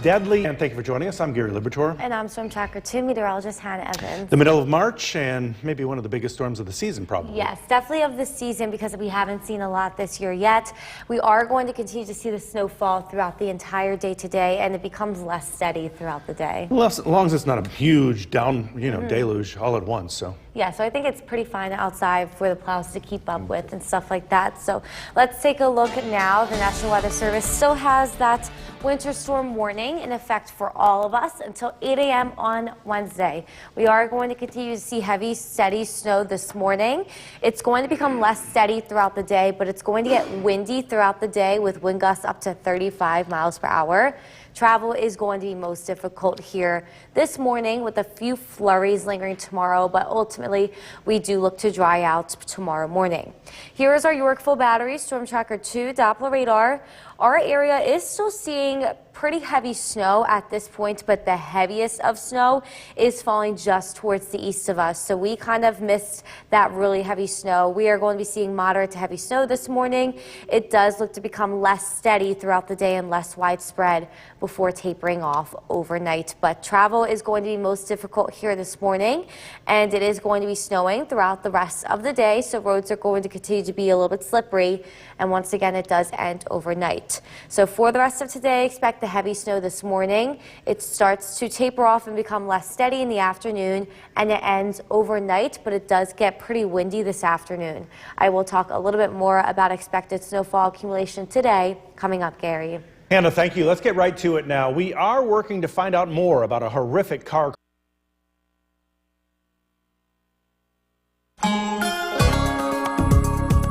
Deadly. And thank you for joining us. I'm Gary Libertor. And I'm Storm Tracker 2 meteorologist Hannah Evans. The middle of March and maybe one of the biggest storms of the season, probably. Yes, definitely of the season because we haven't seen a lot this year yet. We are going to continue to see the snowfall throughout the entire day today, and it becomes less steady throughout the day. Well, as long as it's not a huge deluge all at once. So. Yeah, so I think it's pretty fine outside for the plows to keep up with and stuff like that. So let's take a look now. The National Weather Service still has that winter storm warning in effect for all of us until 8 a.m. on Wednesday. We are going to continue to see heavy, steady snow this morning. It's going to become less steady throughout the day, but it's going to get windy throughout the day with wind gusts up to 35 miles per hour. Travel is going to be most difficult here this morning with a few flurries lingering tomorrow, but ultimately we do look to dry out tomorrow morning. Here is our Yorkville Battery Storm Tracker 2 Doppler radar. Our area is still seeing pretty heavy snow at this point, but the heaviest of snow is falling just towards the east of us. So we kind of missed that really heavy snow. We are going to be seeing moderate to heavy snow this morning. It does look to become less steady throughout the day and less widespread before tapering off overnight. But travel is going to be most difficult here this morning, and it is going to be snowing throughout the rest of the day. So roads are going to continue to be a little bit slippery, and once again, it does end overnight. So for the rest of today, expect the heavy snow this morning. It starts to taper off and become less steady in the afternoon, and it ends overnight, but it does get pretty windy this afternoon. I will talk a little bit more about expected snowfall accumulation today coming up, Gary. Hannah, thank you. Let's get right to it now. We are working to find out more about a horrific car.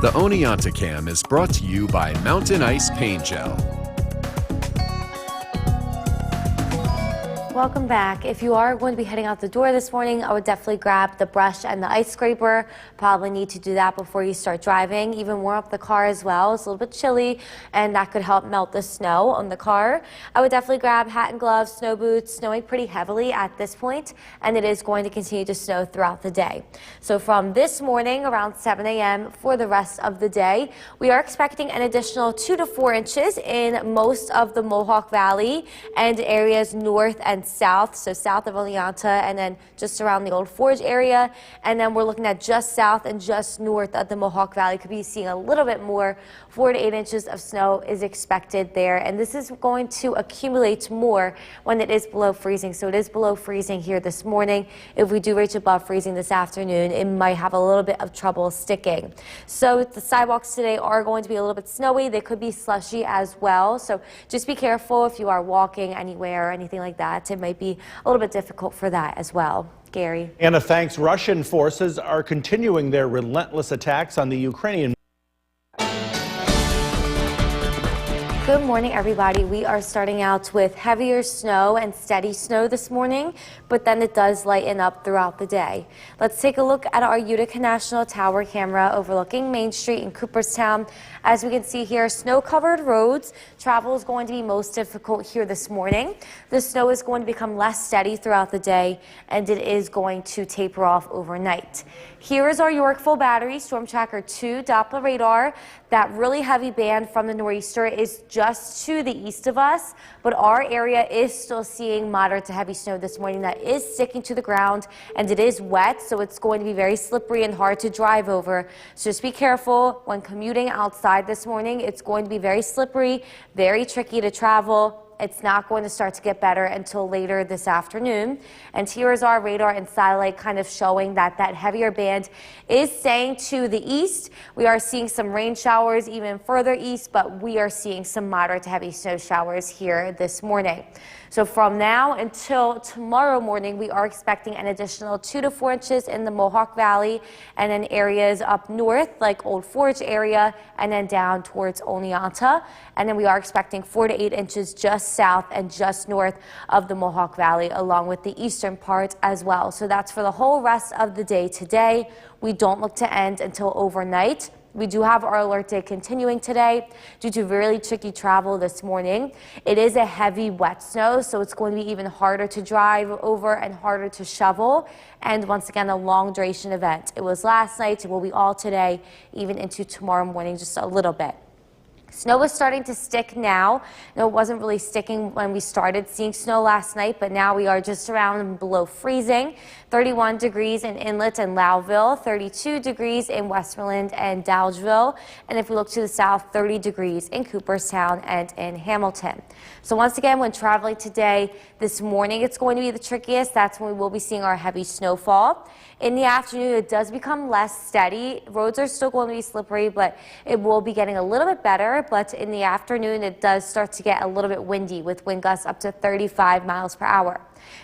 The Oneonta Cam is brought to you by Mountain Ice Paint Gel. Welcome back. If you are going to be heading out the door this morning, I would definitely grab the brush and the ice scraper. Probably need to do that before you start driving. Even warm up the car as well. It's a little bit chilly, and that could help melt the snow on the car. I would definitely grab hat and gloves, snow boots. Snowing pretty heavily at this point, and it is going to continue to snow throughout the day. So from this morning around 7 a.m. for the rest of the day, we are expecting an additional 2 to 4 inches in most of the Mohawk Valley and areas north and south, so south of Oneonta and then just around the Old Forge area. And then we're looking at just south and just north of the Mohawk Valley. Could be seeing a little bit more. 4 to 8 inches of snow is expected there. And this is going to accumulate more when it is below freezing. So it is below freezing here this morning. If we do reach above freezing this afternoon, it might have a little bit of trouble sticking. So the sidewalks today are going to be a little bit snowy. They could be slushy as well. So just be careful if you are walking anywhere or anything like that. It might be a little bit difficult for that as well. Gary. Anna, thanks. Russian forces are continuing their relentless attacks on the Ukrainian. Good morning, everybody. We are starting out with heavier snow and steady snow this morning, but then it does lighten up throughout the day. Let's take a look at our Utica National Tower camera overlooking Main Street in Cooperstown. As we can see here, snow-covered roads. Travel is going to be most difficult here this morning. The snow is going to become less steady throughout the day, and it is going to taper off overnight. Here is our Yorkville Battery Storm Tracker 2 Doppler radar. That really heavy band from the nor'easter is just to the east of us, but our area is still seeing moderate to heavy snow this morning that is sticking to the ground, and it is wet, so it's going to be very slippery and hard to drive over. So just be careful when commuting outside this morning. It's going to be very slippery, very tricky to travel. It's not going to start to get better until later this afternoon. And here is our radar and satellite kind of showing that that heavier band is staying to the east. We are seeing some rain showers even further east, but we are seeing some moderate to heavy snow showers here this morning. So from now until tomorrow morning, we are expecting an additional 2 to 4 inches in the Mohawk Valley and in areas up north like Old Forge area and then down towards Oneonta. And then we are expecting 4 to 8 inches just south and just north of the Mohawk Valley along with the eastern part as well. So that's for the whole rest of the day today. We don't look to end until overnight. We do have our alert day continuing today due to really tricky travel this morning. It is a heavy wet snow, so it's going to be even harder to drive over and harder to shovel. And once again, a long duration event. It was last night, it will be all today, even into tomorrow morning just a little bit. Snow is starting to stick now. No, it wasn't really sticking when we started seeing snow last night, but now we are just around below freezing. 31 degrees in Inlet and Lowville, 32 degrees in Westmoreland and Dowdesville, and if we look to the south, 30 degrees in Cooperstown and in Hamilton. So once again, when traveling today, this morning it's going to be the trickiest. That's when we will be seeing our heavy snowfall. In the afternoon, it does become less steady. Roads are still going to be slippery, but it will be getting a little bit better. But in the afternoon, it does start to get a little bit windy with wind gusts up to 35 miles per hour.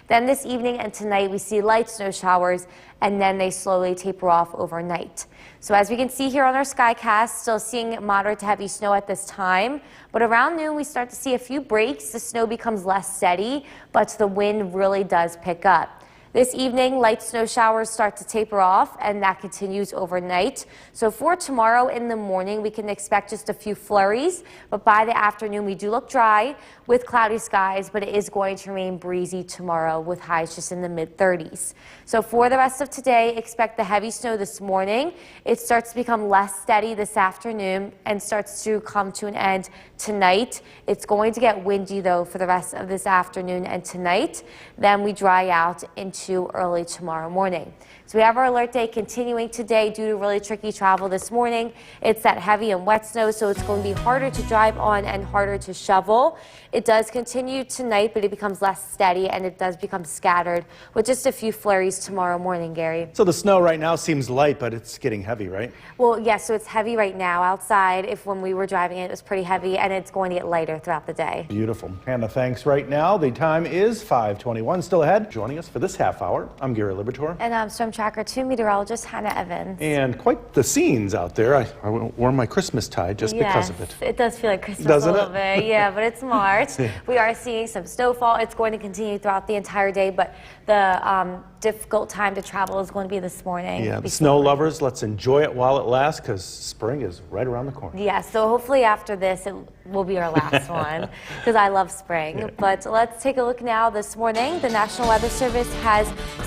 Then this evening and tonight, we see light snow showers, and then they slowly taper off overnight. So as we can see here on our Skycast, still seeing moderate to heavy snow at this time. But around noon, we start to see a few breaks. The snow becomes less steady, but the wind really does pick up. This evening, light snow showers start to taper off, and that continues overnight. So for tomorrow in the morning, we can expect just a few flurries, but by the afternoon, we do look dry with cloudy skies, but it is going to remain breezy tomorrow with highs just in the mid-30s. So for the rest of today, expect the heavy snow this morning. It starts to become less steady this afternoon and starts to come to an end tonight. It's going to get windy, though, for the rest of this afternoon and tonight. Then we dry out into early tomorrow morning. So we have our alert day continuing today due to really tricky travel this morning. It's that heavy and wet snow, so it's going to be harder to drive on and harder to shovel. It does continue tonight, but it becomes less steady and it does become scattered with just a few flurries tomorrow morning, Gary. So the snow right now seems light, but it's getting heavy, right? Well, yes, so it's heavy right now outside. If when we were driving it was pretty heavy, and it's going to get lighter throughout the day. Beautiful. Hannah, thanks. Right now, the time is 5:21. Still ahead. Joining us for this half hour, I'm Gary Libertor. And I'm Storm Tracker 2 meteorologist Hannah Evans. And quite the scenes out there. I wore my Christmas tie just because of it. It does feel like Christmas Doesn't a little it? bit. Yeah, but it's March. We are seeing some snowfall. It's going to continue throughout the entire day, but the difficult time to travel is going to be this morning. Yeah, the snow lovers, let's enjoy it while it lasts because spring is right around the corner. Yeah, so hopefully after this it will be our last one because I love spring. Yeah. But let's take a look now. This morning, the National Weather Service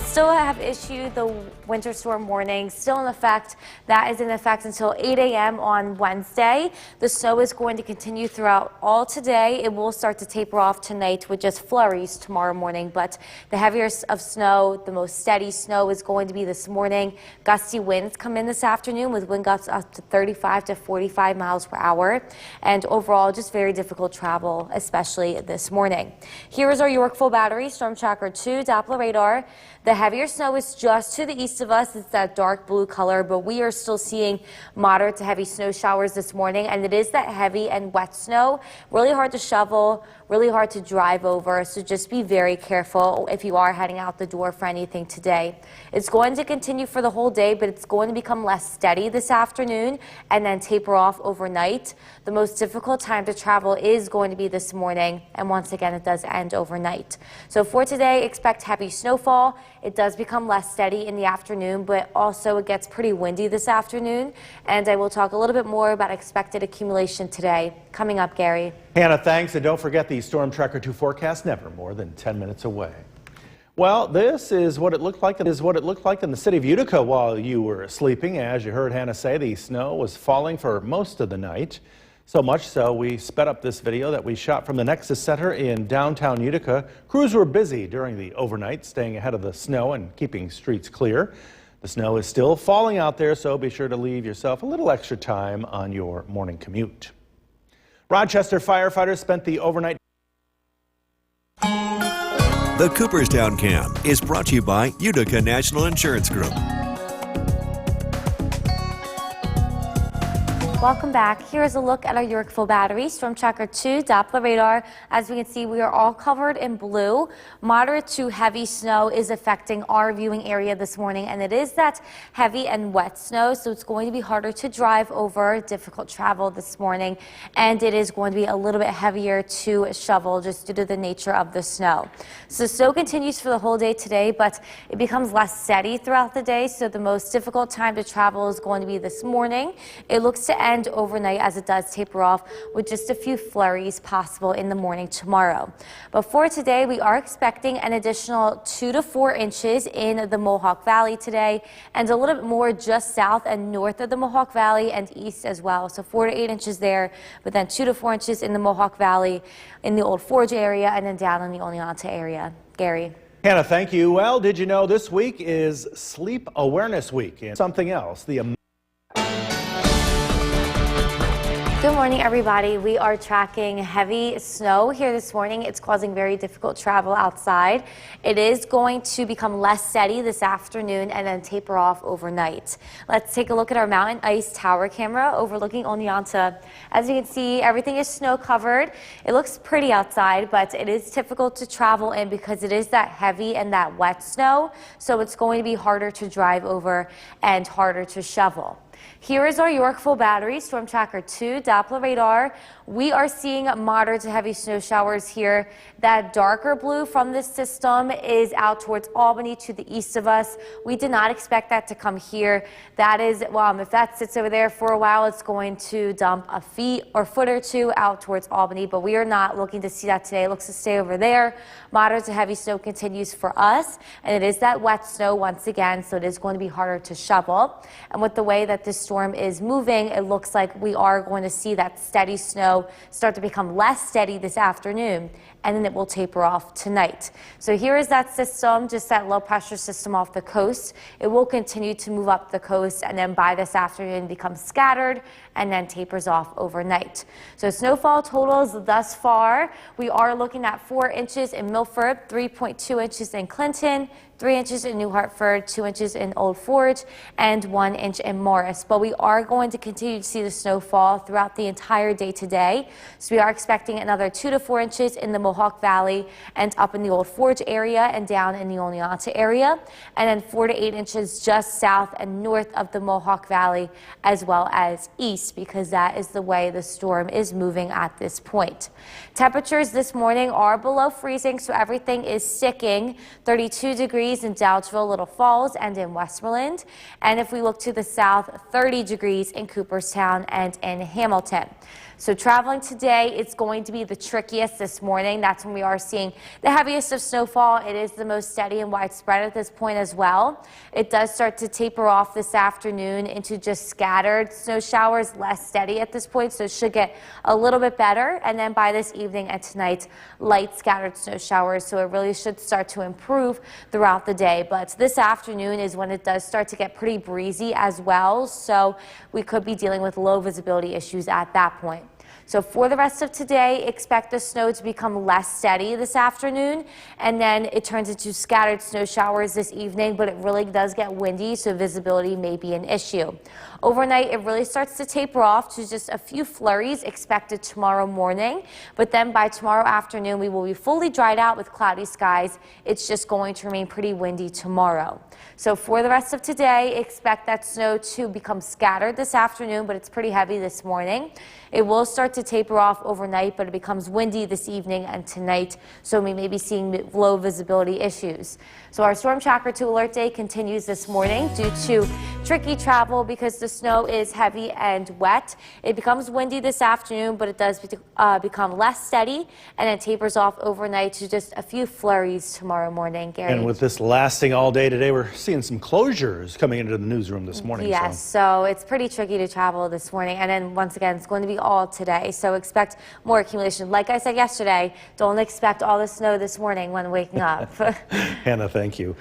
still have issued the winter storm warning, still in effect. That is in effect until 8 a.m. on Wednesday. The snow is going to continue throughout all today. It will start to taper off tonight with just flurries tomorrow morning, but the heaviest of snow, the most steady snow is going to be this morning. Gusty winds come in this afternoon with wind gusts up to 35 to 45 miles per hour. And overall, just very difficult travel, especially this morning. Here is our Yorkville Battery Storm Tracker 2 Doppler radar. The heavier snow is just to the east of us. It's that dark blue color, but we are still seeing moderate to heavy snow showers this morning, and it is that heavy and wet snow. Really hard to shovel, really hard to drive over, so just be very careful if you are heading out the door for anything today. It's going to continue for the whole day, but it's going to become less steady this afternoon and then taper off overnight. The most difficult time to travel is going to be this morning, and once again, it does end overnight. So for today, expect heavy snowfall. It does become less steady in the afternoon, but also it gets pretty windy this afternoon. And I will talk a little bit more about expected accumulation today. Coming up, Gary. Hannah, thanks. And don't forget the Storm Tracker 2 forecast, never more than 10 minutes away. Well, this is what it looked like. In the city of Utica while you were sleeping. As you heard Hannah say, the snow was falling for most of the night. So much so, we sped up this video that we shot from the Nexus Center in downtown Utica. Crews were busy during the overnight, staying ahead of the snow and keeping streets clear. The snow is still falling out there, so be sure to leave yourself a little extra time on your morning commute. Rochester firefighters spent the overnight. The Cooperstown Cam is brought to you by Utica National Insurance Group. Welcome back. Here is a look at our Yorkville Battery Storm Tracker 2 Doppler radar. As we can see, we are all covered in blue. Moderate to heavy snow is affecting our viewing area this morning, and it is that heavy and wet snow, so it's going to be harder to drive over, difficult travel this morning, and it is going to be a little bit heavier to shovel just due to the nature of the snow. So snow continues for the whole day today, but it becomes less steady throughout the day, so the most difficult time to travel is going to be this morning. It looks to end and overnight as it does taper off with just a few flurries possible in the morning tomorrow. But for today, we are expecting an additional 2 to 4 inches in the Mohawk Valley today, and a little bit more just south and north of the Mohawk Valley and east as well. So 4 to 8 inches there, but then 2 to 4 inches in the Mohawk Valley, in the Old Forge area, and then down in the Oneonta area. Gary. Hannah, thank you. Well, did you know this week is Sleep Awareness Week? And something else, Good morning, everybody. We are tracking heavy snow here this morning. It's causing very difficult travel outside. It is going to become less steady this afternoon and then taper off overnight. Let's take a look at our mountain ice tower camera overlooking Oneonta. As you can see, everything is snow covered. It looks pretty outside, but it is difficult to travel in because it is that heavy and that wet snow. So it's going to be harder to drive over and harder to shovel. Here is our Yorkville Battery Storm Tracker 2 Doppler radar. We are seeing moderate to heavy snow showers here. That darker blue from this system is out towards Albany to the east of us. We did not expect that to come here. That is, well, if that sits over there for a while, it's going to dump a foot or two out towards Albany, but we are not looking to see that today. It looks to stay over there. Moderate to heavy snow continues for us, and it is that wet snow once again, so it is going to be harder to shovel. And with the way that this storm is moving, it looks like we are going to see that steady snow start to become less steady this afternoon, and then it will taper off tonight. So here is that system, just that low pressure system off the coast. It will continue to move up the coast, and then by this afternoon become scattered and then tapers off overnight. So snowfall totals thus far, we are looking at 4 inches in Milford, 3.2 inches in Clinton, 3 inches in New Hartford, 2 inches in Old Forge, and 1 inch in Morris. But we are going to continue to see the snowfall throughout the entire day today. So we are expecting another 2 to 4 inches in the Mohawk Valley and up in the Old Forge area and down in the Oneonta area, and then 4 to 8 inches just south and north of the Mohawk Valley as well as east, because that is the way the storm is moving at this point. Temperatures this morning are below freezing, so everything is sticking. 32 degrees in Dowdesville, Little Falls, and in Westmoreland. And if we look to the south, 30 degrees in Cooperstown and in Hamilton. So traveling today, it's going to be the trickiest this morning. That's when we are seeing the heaviest of snowfall. It is the most steady and widespread at this point as well. It does start to taper off this afternoon into just scattered snow showers, less steady at this point, so it should get a little bit better. And then by this evening and tonight, light scattered snow showers, so it really should start to improve throughout the day. But this afternoon is when it does start to get pretty breezy as well, so we could be dealing with low visibility issues at that point. So for the rest of today, expect the snow to become less steady this afternoon, and then it turns into scattered snow showers this evening, but it really does get windy, so visibility may be an issue. Overnight, it really starts to taper off to just a few flurries expected tomorrow morning, but then by tomorrow afternoon, we will be fully dried out with cloudy skies. It's just going to remain pretty windy tomorrow. So for the rest of today, expect that snow to become scattered this afternoon, but it's pretty heavy this morning. It will start to taper off overnight, but it becomes windy this evening and tonight, so we may be seeing low visibility issues. So our Storm Tracker 2 alert day continues this morning due to tricky travel because the snow is heavy and wet. It becomes windy this afternoon, but it does become less steady, and it tapers off overnight to just a few flurries tomorrow morning, Gary. And with this lasting all day today, we're seeing some closures coming into the newsroom this morning. Yes, so it's pretty tricky to travel this morning, and then once again, it's going to be all today, so expect more accumulation. Like I said yesterday, don't expect all the snow this morning when waking up. Hannah, thank you.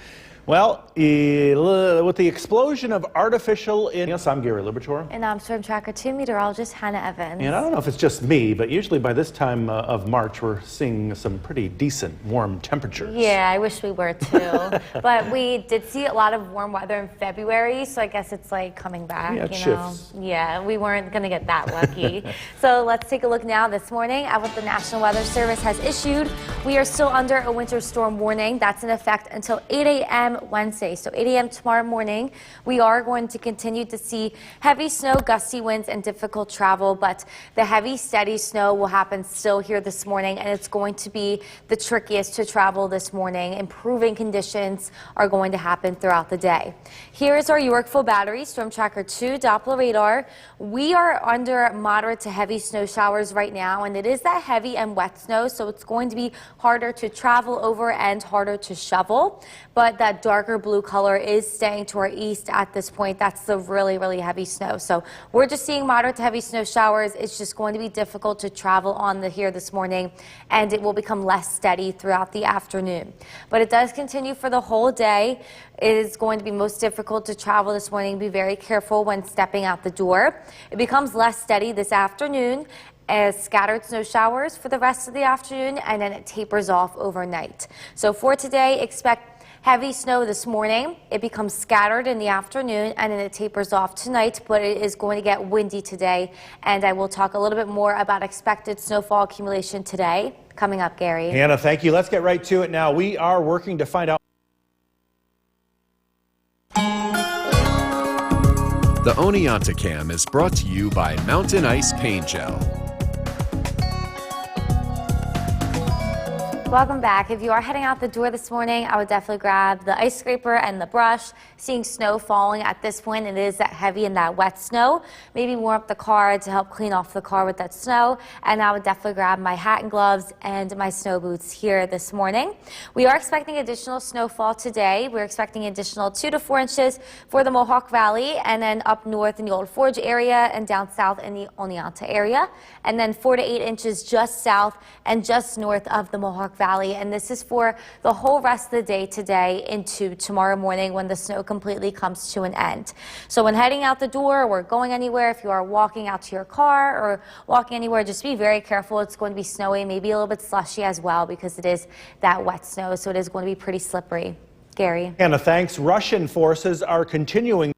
Well, with the explosion of artificial yes, I'm Gary Liberatore. And I'm Storm Tracker 2 meteorologist Hannah Evans. And I don't know if it's just me, but usually by this time of March, we're seeing some pretty decent warm temperatures. Yeah, I wish we were too. But we did see a lot of warm weather in February, so I guess it's like coming back. Yeah, it you shifts. know? Yeah, we weren't going to get that lucky. So let's take a look now this morning at what the National Weather Service has issued. We are still under a winter storm warning. That's in effect until 8 a.m. Wednesday. So 8 a.m. tomorrow morning, we are going to continue to see heavy snow, gusty winds, and difficult travel, but the heavy, steady snow will happen still here this morning, and it's going to be the trickiest to travel this morning. Improving conditions are going to happen throughout the day. Here is our Yorkville Battery Storm Tracker 2 Doppler radar. We are under moderate to heavy snow showers right now, and it is that heavy and wet snow, so it's going to be harder to travel over and harder to shovel. But that darker blue color is staying to our east at this point. That's the really heavy snow. So we're just seeing moderate to heavy snow showers. It's just going to be difficult to travel on here this morning, and it will become less steady throughout the afternoon. But it does continue for the whole day. It is going to be most difficult to travel this morning. Be very careful when stepping out the door. It becomes less steady this afternoon as scattered snow showers for the rest of the afternoon, and then it tapers off overnight. So for today, expect heavy snow this morning. It becomes scattered in the afternoon, and then it tapers off tonight, but it is going to get windy today. And I will talk a little bit more about expected snowfall accumulation today coming up, Gary. Hannah, thank you. Let's get right to it now. We are working to find out. The Oneonta Cam is brought to you by Mountain Ice Paint Gel. Welcome back. If you are heading out the door this morning, I would definitely grab the ice scraper and the brush. Seeing snow falling at this point, it is that heavy and that wet snow. Maybe warm up the car to help clean off the car with that snow. And I would definitely grab my hat and gloves and my snow boots here this morning. We are expecting additional snowfall today. We're expecting additional 2 to 4 inches for the Mohawk Valley, and then up north in the Old Forge area and down south in the Oneonta area. And then 4 to 8 inches just south and just north of the Mohawk Valley, and this is for the whole rest of the day today into tomorrow morning when the snow completely comes to an end. So when heading out the door or going anywhere, if you are walking out to your car or walking anywhere, just be very careful. It's going to be snowy, maybe a little bit slushy as well, because it is that wet snow, so it is going to be pretty slippery. Gary. Hannah, thanks. Russian forces are continuing.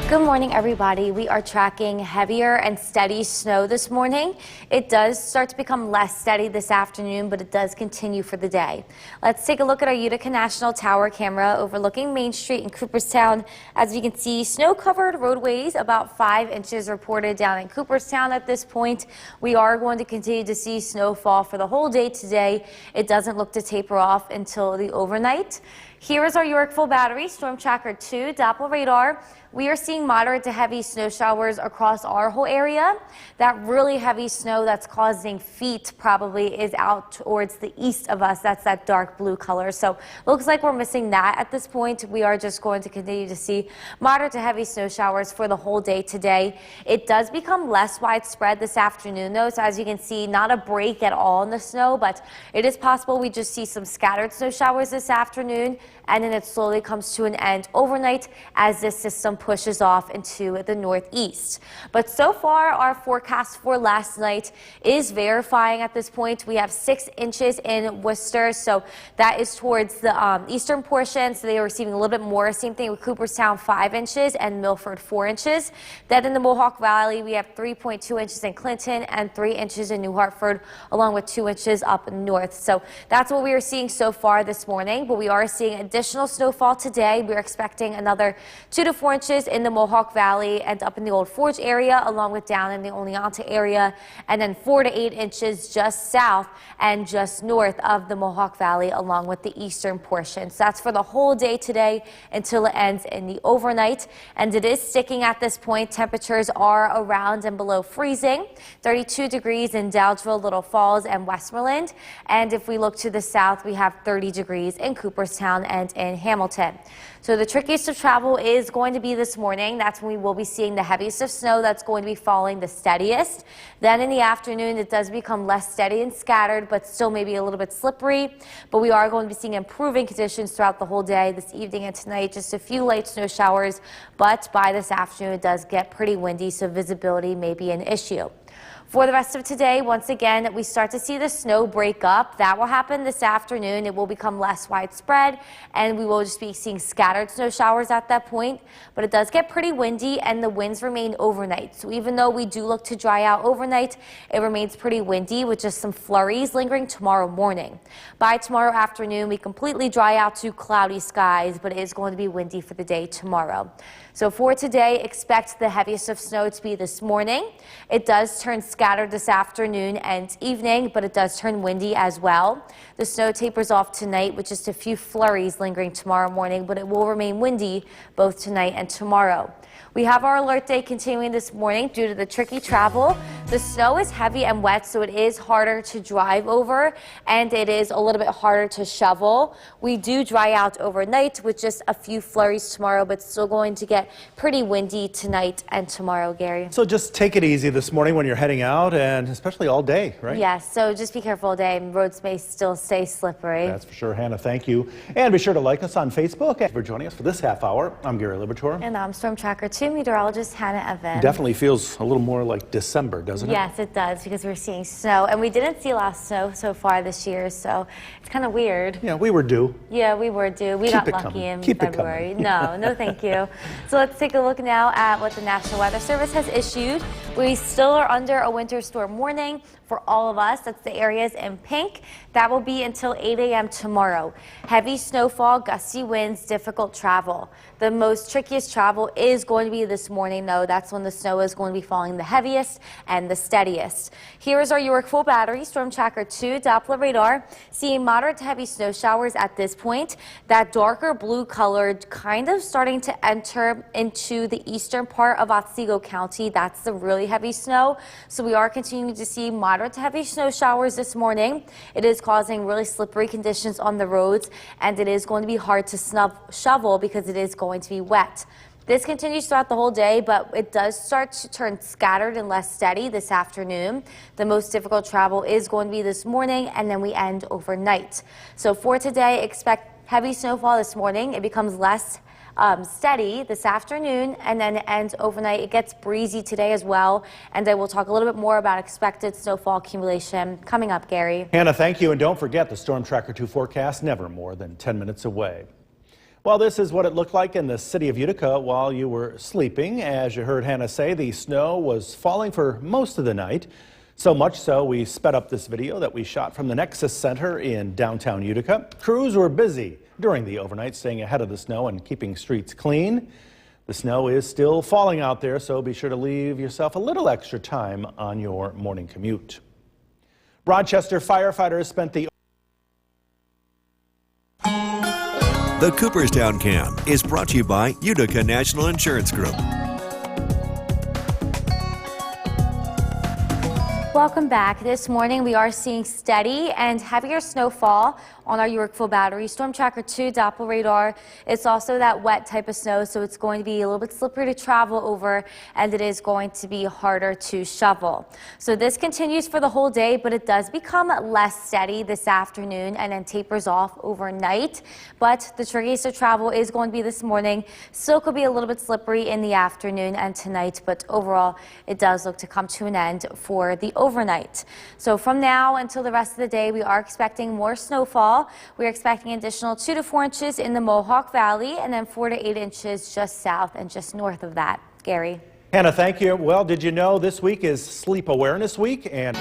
Good morning, everybody. We are tracking heavier and steady snow this morning. It does start to become less steady this afternoon, but it does continue for the day. Let's take a look at our Utica National Tower camera overlooking Main Street in Cooperstown. As you can see, snow-covered roadways, about 5 inches reported down in Cooperstown at this point. We are going to continue to see snowfall for the whole day today. It doesn't look to taper off until the overnight. Here is our Yorkville Battery Storm Tracker 2 Doppler radar. We are seeing moderate to heavy snow showers across our whole area. That really heavy snow that's causing feet probably is out towards the east of us. That's that dark blue color. So looks like we're missing that at this point. We are just going to continue to see moderate to heavy snow showers for the whole day today. It does become less widespread this afternoon though. So as you can see, not a break at all in the snow, but it is possible we just see some scattered snow showers this afternoon, and then it slowly comes to an end overnight as this system pushes off into the northeast. But so far, our forecast for last night is verifying at this point. We have 6 inches in Worcester, so that is towards the eastern portion, so they are receiving a little bit more. Same thing with Cooperstown, 5 inches, and Milford, 4 inches. Then in the Mohawk Valley, we have 3.2 inches in Clinton and 3 inches in New Hartford, along with 2 inches up north. So that's what we are seeing so far this morning, but we are seeing additional snowfall today. We're expecting another 2 to 4 inches in the Mohawk Valley and up in the Old Forge area, along with down in the Oneonta area, and then 4 to 8 inches just south and just north of the Mohawk Valley, along with the eastern portion. So that's for the whole day today until it ends in the overnight, and it is sticking at this point. Temperatures are around and below freezing, 32 degrees in Dowdesville, Little Falls, and Westmoreland, and if we look to the south, we have 30 degrees in Cooperstown and in Hamilton. So the trickiest of travel is going to be this morning. That's when we will be seeing the heaviest of snow that's going to be falling the steadiest. Then in the afternoon, it does become less steady and scattered, but still maybe a little bit slippery. But we are going to be seeing improving conditions throughout the whole day, this evening and tonight. Just a few light snow showers, but by this afternoon, it does get pretty windy, so visibility may be an issue. For the rest of today, once again, we start to see the snow break up. That will happen this afternoon. It will become less widespread, and we will just be seeing scattered snow showers at that point. But it does get pretty windy, and the winds remain overnight. So even though we do look to dry out overnight, it remains pretty windy with just some flurries lingering tomorrow morning. By tomorrow afternoon, we completely dry out to cloudy skies, but it is going to be windy for the day tomorrow. So for today, expect the heaviest of snow to be this morning. It does turn scattered this afternoon and evening, but it does turn windy as well. The snow tapers off tonight with just a few flurries lingering tomorrow morning, but it will remain windy both tonight and tomorrow. We have our alert day continuing this morning due to the tricky travel. The snow is heavy and wet, so it is harder to drive over, and it is a little bit harder to shovel. We do dry out overnight with just a few flurries tomorrow, but still going to get pretty windy tonight and tomorrow, Gary. So just take it easy this morning when you're heading out, and especially all day, right? Yes, so just be careful all day. Roads may still stay slippery. That's for sure, Hannah. Thank you. And be sure to like us on Facebook. Thank you for joining us for this half hour. I'm Gary Libertor. And I'm Storm Tracker 2 meteorologist Hannah Evan. Definitely feels a little more like December, doesn't it? Yes, it does, because we're seeing snow, and we didn't see a lot of snow so far this year, so it's kind of weird. Yeah, we were due. Yeah, we were due. We Keep got it lucky coming. in Keep it February. coming. No, thank you. So let's take a look now at what the National Weather Service has issued. We still are under a winter storm warning for all of us. That's the areas in pink. That will be until 8 a.m. tomorrow. Heavy snowfall, gusty winds, difficult travel. The most trickiest travel is going to be this morning, though. That's when the snow is going to be falling the heaviest and the steadiest. Here is our York Full Battery Storm Tracker 2 Doppler radar. Seeing moderate to heavy snow showers at this point. That darker blue colored kind of starting to enter into the eastern part of Otsego County. That's the really heavy snow. So we are continuing to see moderate to heavy snow showers this morning. It is causing really slippery conditions on the roads, and it is going to be hard to shovel because it is going to be wet. This continues throughout the whole day, but it does start to turn scattered and less steady this afternoon. The most difficult travel is going to be this morning, and then we end overnight. So for today, expect heavy snowfall this morning. It becomes less steady this afternoon, and then it ends overnight. It gets breezy today as well, and then we'll talk a little bit more about expected snowfall accumulation coming up, Gary. Hannah, thank you. And don't forget the Storm Tracker 2 forecast, never more than 10 minutes away. Well, this is what it looked like in the city of Utica while you were sleeping. As you heard Hannah say, the snow was falling for most of the night. So much so, we sped up this video that we shot from the Nexus Center in downtown Utica. Crews were busy during the overnight, staying ahead of the snow and keeping streets clean. The snow is still falling out there, so be sure to leave yourself a little extra time on your morning commute. Rochester firefighters spent the Cooperstown Cam is brought to you by Utica National Insurance Group. Welcome back. This morning we are seeing steady and heavier snowfall on our York Full Battery Storm Tracker 2 Doppler radar. It's also that wet type of snow, so it's going to be a little bit slippery to travel over, and it is going to be harder to shovel. So this continues for the whole day, but it does become less steady this afternoon and then tapers off overnight. But the trickiest of travel is going to be this morning. Still could be a little bit slippery in the afternoon and tonight, but overall it does look to come to an end for the overnight. So from now until the rest of the day, we are expecting more snowfall. We're expecting additional 2 to 4 inches in the Mohawk Valley, and then 4 to 8 inches just south and just north of that. Gary. Hannah, thank you. Well, did you know this week is Sleep Awareness Week? And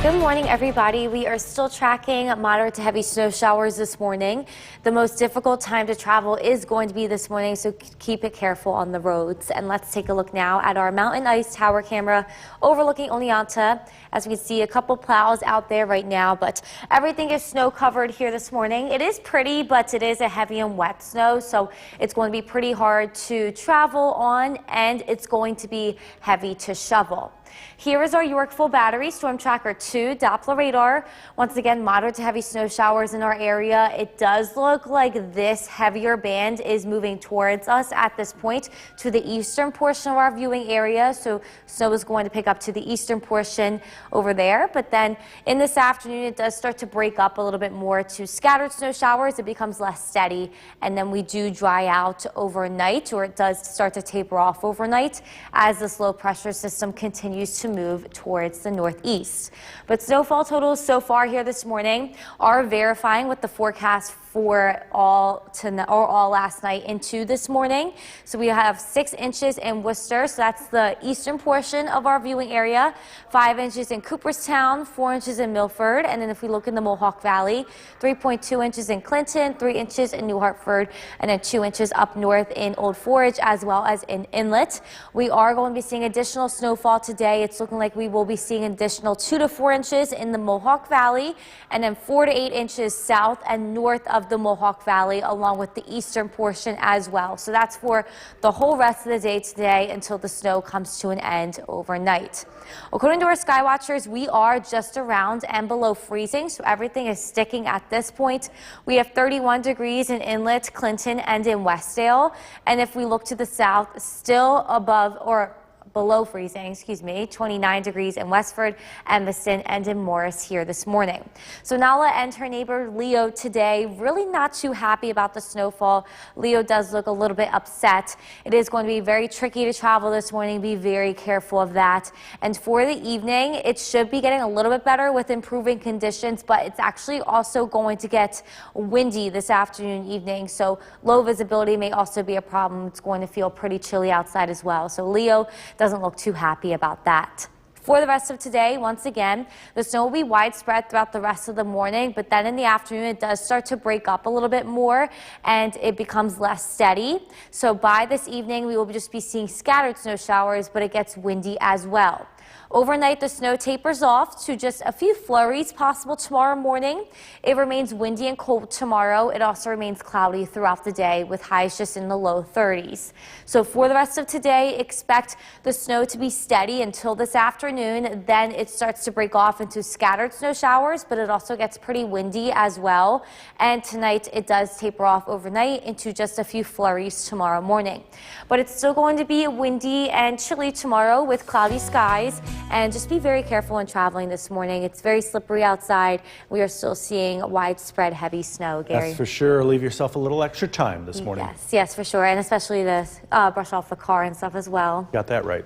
good morning, everybody. We are still tracking moderate to heavy snow showers this morning. The most difficult time to travel is going to be this morning, so keep it careful on the roads. And let's take a look now at our mountain ice tower camera overlooking Oneonta. As we can see, a couple plows out there right now, but everything is snow covered here this morning. It is pretty, but it is a heavy and wet snow, so it's going to be pretty hard to travel on, and it's going to be heavy to shovel. Here is our York Full Battery Storm Tracker 2 Doppler radar. Once again, moderate to heavy snow showers in our area. It does look like this heavier band is moving towards us at this point to the eastern portion of our viewing area. So snow is going to pick up to the eastern portion over there. But then in this afternoon, it does start to break up a little bit more to scattered snow showers. It becomes less steady, and then we do dry out overnight, or it does start to taper off overnight as this low pressure system continues continues to move towards the northeast. But snowfall totals so far here this morning are verifying what the forecast for all last night into this morning. So we have 6 inches in Worcester, so that's the eastern portion of our viewing area, 5 inches in Cooperstown, 4 inches in Milford, and then if we look in the Mohawk Valley, 3.2 inches in Clinton, 3 inches in New Hartford, and then 2 inches up north in Old Forge as well as in Inlet. We are going to be seeing additional snowfall today. It's looking like we will be seeing additional 2 to 4 inches in the Mohawk Valley, and then 4 to 8 inches south and north of the Mohawk Valley, along with the eastern portion as well. So that's for the whole rest of the day today until the snow comes to an end overnight. According to our sky watchers, we are just around and below freezing, so everything is sticking at this point. We have 31 degrees in Inlet, Clinton, and in Westdale. And if we look to the south, still above or below freezing, 29 degrees in Westford, Evanston, and in Morris here this morning. So Nala and her neighbor Leo today really not too happy about the snowfall. Leo does look a little bit upset. It is going to be very tricky to travel this morning. Be very careful of that. And for the evening, it should be getting a little bit better with improving conditions, but it's actually also going to get windy this afternoon, evening. So low visibility may also be a problem. It's going to feel pretty chilly outside as well. So Leo doesn't look too happy about that. For the rest of today, once again, the snow will be widespread throughout the rest of the morning, but then in the afternoon it does start to break up a little bit more and it becomes less steady. So by this evening, we will just be seeing scattered snow showers, but it gets windy as well. Overnight, the snow tapers off to just a few flurries possible tomorrow morning. It remains windy and cold tomorrow. It also remains cloudy throughout the day with highs just in the low 30s. So for the rest of today, expect the snow to be steady until this afternoon. Then it starts to break off into scattered snow showers, but it also gets pretty windy as well. And tonight, it does taper off overnight into just a few flurries tomorrow morning. But it's still going to be windy and chilly tomorrow with cloudy skies. And just be very careful when traveling this morning. It's very slippery outside. We are still seeing widespread heavy snow, Gary. That's for sure. Leave yourself a little extra time this morning. Yes, for sure. And especially to brush off the car and stuff as well. Got that right.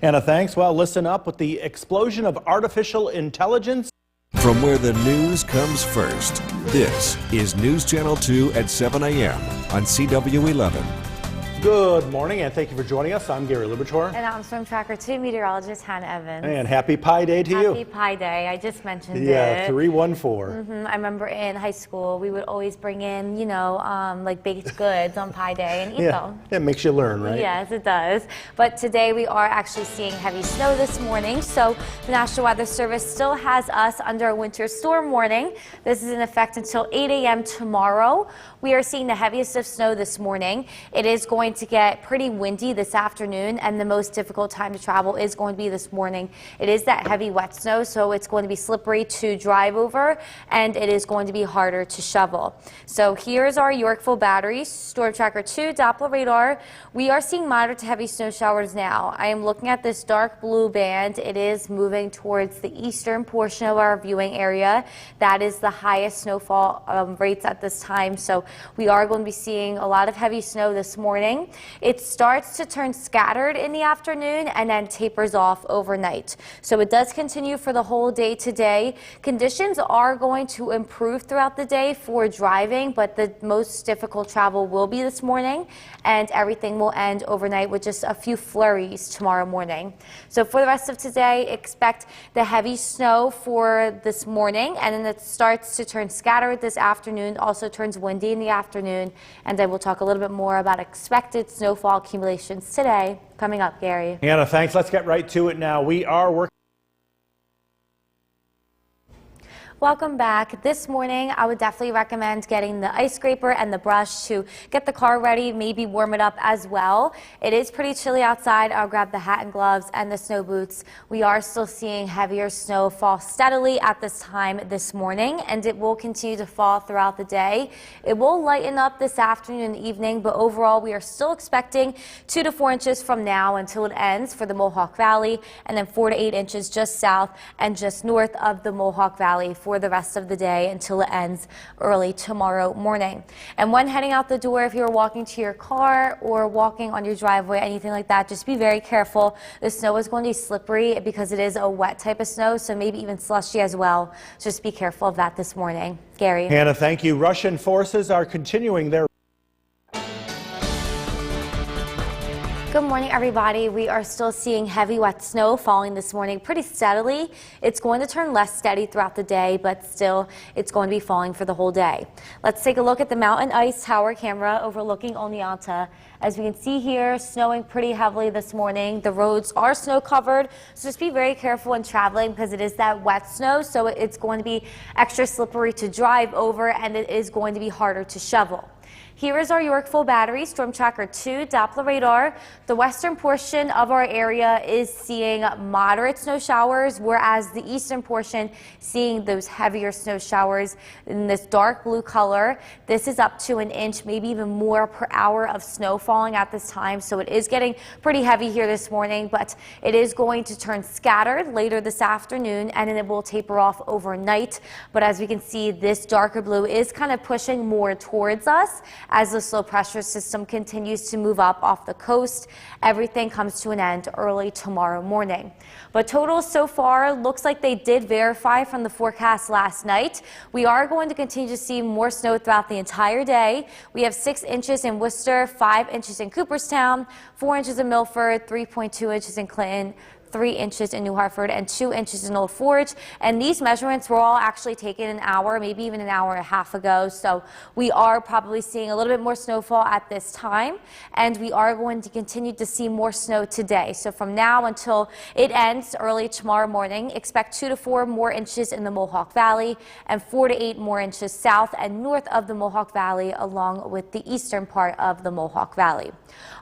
Anna, thanks. Well, listen up with the explosion of artificial intelligence. From where the news comes first, this is News Channel 2 at 7 a.m. on CW11. Good morning, and thank you for joining us. I'm Gary Libitor. And I'm Storm Tracker 2 meteorologist Hannah Evans. And happy Pi Day to you. Happy Pi Day. I just mentioned it. Yeah, 314. I remember in high school, we would always bring in, like baked goods on Pi Day and eat them. It makes you learn, right? Yes, it does. But today we are actually seeing heavy snow this morning. So the National Weather Service still has us under a winter storm warning. This is in effect until 8 a.m. tomorrow. We are seeing the heaviest of snow this morning. It is going to get pretty windy this afternoon, and the most difficult time to travel is going to be this morning. It is that heavy wet snow, so it's going to be slippery to drive over, and it is going to be harder to shovel. So here's our Yorkville battery, Storm Tracker 2 Doppler radar. We are seeing moderate to heavy snow showers now. I am looking at this dark blue band. It is moving towards the eastern portion of our viewing area. That is the highest snowfall rates at this time. So we are going to be seeing a lot of heavy snow this morning. It starts to turn scattered in the afternoon and then tapers off overnight. So it does continue for the whole day today. Conditions are going to improve throughout the day for driving, but the most difficult travel will be this morning, and everything will end overnight with just a few flurries tomorrow morning. So for the rest of today, expect the heavy snow for this morning, and then it starts to turn scattered this afternoon, also turns windy in the afternoon, and then we'll talk a little bit more about expected snowfall accumulations today coming up, Gary. Anna, thanks. Let's get right to it now. We are working. Welcome back. This morning, I would definitely recommend getting the ice scraper and the brush to get the car ready, maybe warm it up as well. It is pretty chilly outside. I'll grab the hat and gloves and the snow boots. We are still seeing heavier snow fall steadily at this time this morning, and it will continue to fall throughout the day. It will lighten up this afternoon and evening, but overall, we are still expecting 2 to 4 inches from now until it ends for the Mohawk Valley, and then 4 to 8 inches just south and just north of the Mohawk Valley for the rest of the day until it ends early tomorrow morning. And when heading out the door, if you're walking to your car or walking on your driveway, anything like that, just be very careful. The snow is going to be slippery because it is a wet type of snow, so maybe even slushy as well. So just be careful of that this morning. Gary. Hannah, thank you. Russian forces are continuing their Good morning, everybody. We are still seeing heavy wet snow falling this morning pretty steadily. It's going to turn less steady throughout the day, but still it's going to be falling for the whole day. Let's take a look at the Mountain Ice Tower camera overlooking Oneonta. As we can see here, snowing pretty heavily this morning. The roads are snow covered, so just be very careful when traveling because it is that wet snow, so it's going to be extra slippery to drive over and it is going to be harder to shovel. Here is our Yorkville Battery Storm Tracker 2 Doppler radar. The western portion of our area is seeing moderate snow showers, whereas the eastern portion seeing those heavier snow showers in this dark blue color. This is up to an inch, maybe even more per hour of snow falling at this time. So it is getting pretty heavy here this morning, but it is going to turn scattered later this afternoon and then it will taper off overnight. But as we can see, this darker blue is kind of pushing more towards us. As the low pressure system continues to move up off the coast, everything comes to an end early tomorrow morning. But totals so far looks like they did verify from the forecast last night. We are going to continue to see more snow throughout the entire day. We have 6 inches in Worcester, 5 inches in Cooperstown, 4 inches in Milford, 3.2 inches in Clinton, 3 inches in New Hartford and 2 inches in Old Forge. And these measurements were all actually taken an hour, maybe even an hour and a half ago. So we are probably seeing a little bit more snowfall at this time. And we are going to continue to see more snow today. So from now until it ends early tomorrow morning, expect 2 to 4 more inches in the Mohawk Valley and 4 to 8 more inches south and north of the Mohawk Valley, along with the eastern part of the Mohawk Valley.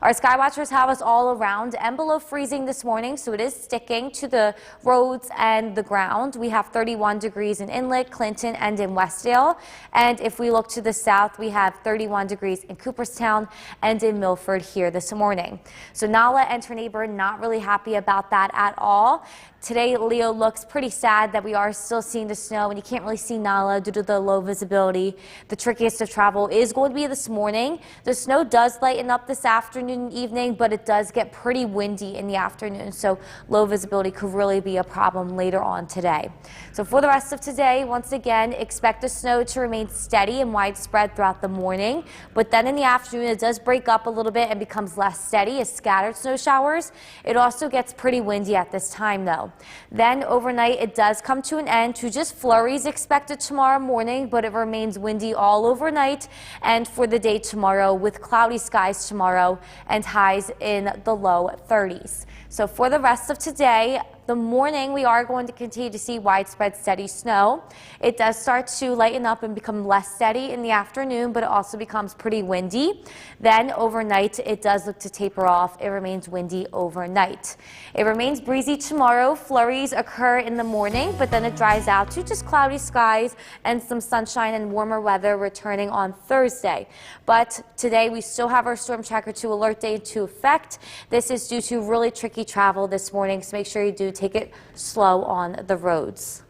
Our Skywatchers have us all around and below freezing this morning, so it is sticking to the roads and the ground. We have 31 degrees in Inlet, Clinton, and in Westdale. And if we look to the south, we have 31 degrees in Cooperstown and in Milford here this morning. So Nala and her neighbor not really happy about that at all. Today, Leo looks pretty sad that we are still seeing the snow, and you can't really see Nala due to the low visibility. The trickiest of travel is going to be this morning. The snow does lighten up this afternoon and evening, but it does get pretty windy in the afternoon, so low visibility could really be a problem later on today. So for the rest of today, once again, expect the snow to remain steady and widespread throughout the morning, but then in the afternoon, it does break up a little bit and becomes less steady as scattered snow showers. It also gets pretty windy at this time, though. Then overnight, it does come to an end to just flurries expected tomorrow morning, but it remains windy all overnight and for the day tomorrow with cloudy skies tomorrow and highs in the low 30s. So for the rest of today, the morning, we are going to continue to see widespread steady snow. It does start to lighten up and become less steady in the afternoon, but it also becomes pretty windy. Then overnight, it does look to taper off. It remains windy overnight. It remains breezy tomorrow. Flurries occur in the morning, but then it dries out to just cloudy skies and some sunshine and warmer weather returning on Thursday. But today, we still have our Storm Tracker 2 alert day into effect. This is due to really tricky travel this morning, so make sure you do take it slow on the roads.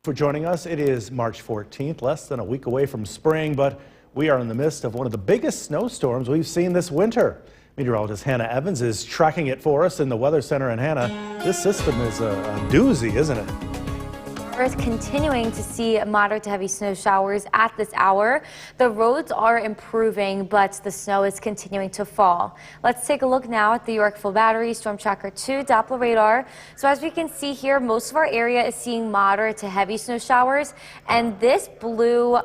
For joining us. It is March 14th, less than a week away from spring, but we are in the midst of one of the biggest snowstorms we've seen this winter. Meteorologist Hannah Evans is tracking it for us in the Weather Center. And Hannah, this system is a doozy, isn't it? We're continuing to see moderate to heavy snow showers at this hour. The roads are improving, but the snow is continuing to fall. Let's take a look now at the Yorkville Battery Storm Tracker 2 Doppler radar. So as we can see here, most of our area is seeing moderate to heavy snow showers, and this blue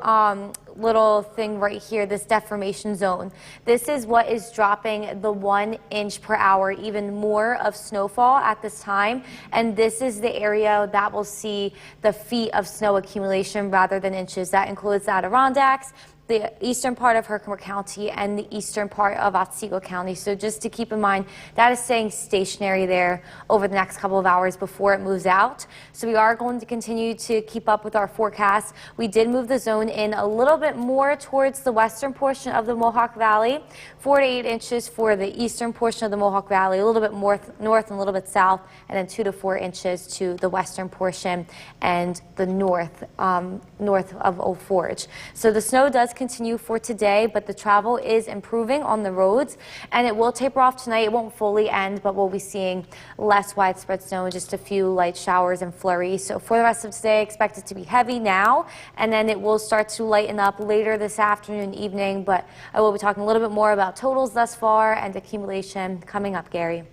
little thing right here, this deformation zone, this is what is dropping the 1 inch per hour, even more of snowfall at this time. And this is the area that will see the feet of snow accumulation rather than inches. That includes the Adirondacks, the eastern part of Herkimer County and the eastern part of Otsego County. So just to keep in mind, that is staying stationary there over the next couple of hours before it moves out. So we are going to continue to keep up with our forecast. We did move the zone in a little bit more towards the western portion of the Mohawk Valley, 4 to 8 inches for the eastern portion of the Mohawk Valley, a little bit more north and a little bit south, and then 2 to 4 inches to the western portion and the north of Old Forge. So the snow does continue for today, but the travel is improving on the roads, and it will taper off tonight. It won't fully end, but we'll be seeing less widespread snow and just a few light showers and flurries. So for the rest of today, expect it to be heavy now, and then it will start to lighten up later this afternoon, evening, but I will be talking a little bit more about totals thus far and accumulation coming up, Gary.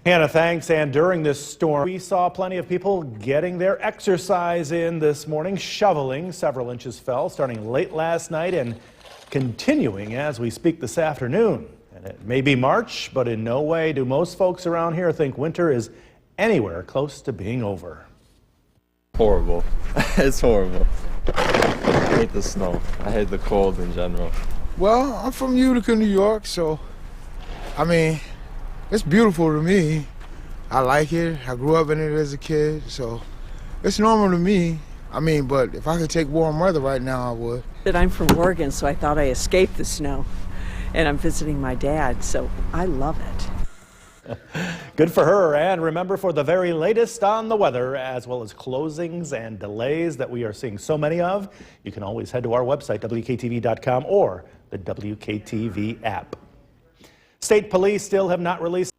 Hannah, thanks. And during this storm, we saw plenty of people getting their exercise in this morning, shoveling. Several inches fell starting late last night and continuing as we speak this afternoon. And it may be March, but in no way do most folks around here think winter is anywhere close to being over. Horrible. It's horrible. I hate the snow. I hate the cold in general. Well, I'm from Utica, New York, so, I mean, it's beautiful to me. I like it. I grew up in it as a kid, so it's normal to me. I mean, but if I could take warm weather right now, I would. I'm from Oregon, so I thought I escaped the snow. And I'm visiting my dad, so I love it. Good for her. And remember, for the very latest on the weather, as well as closings and delays that we are seeing so many of, you can always head to our website, WKTV.com, or the WKTV app. State police still have not released.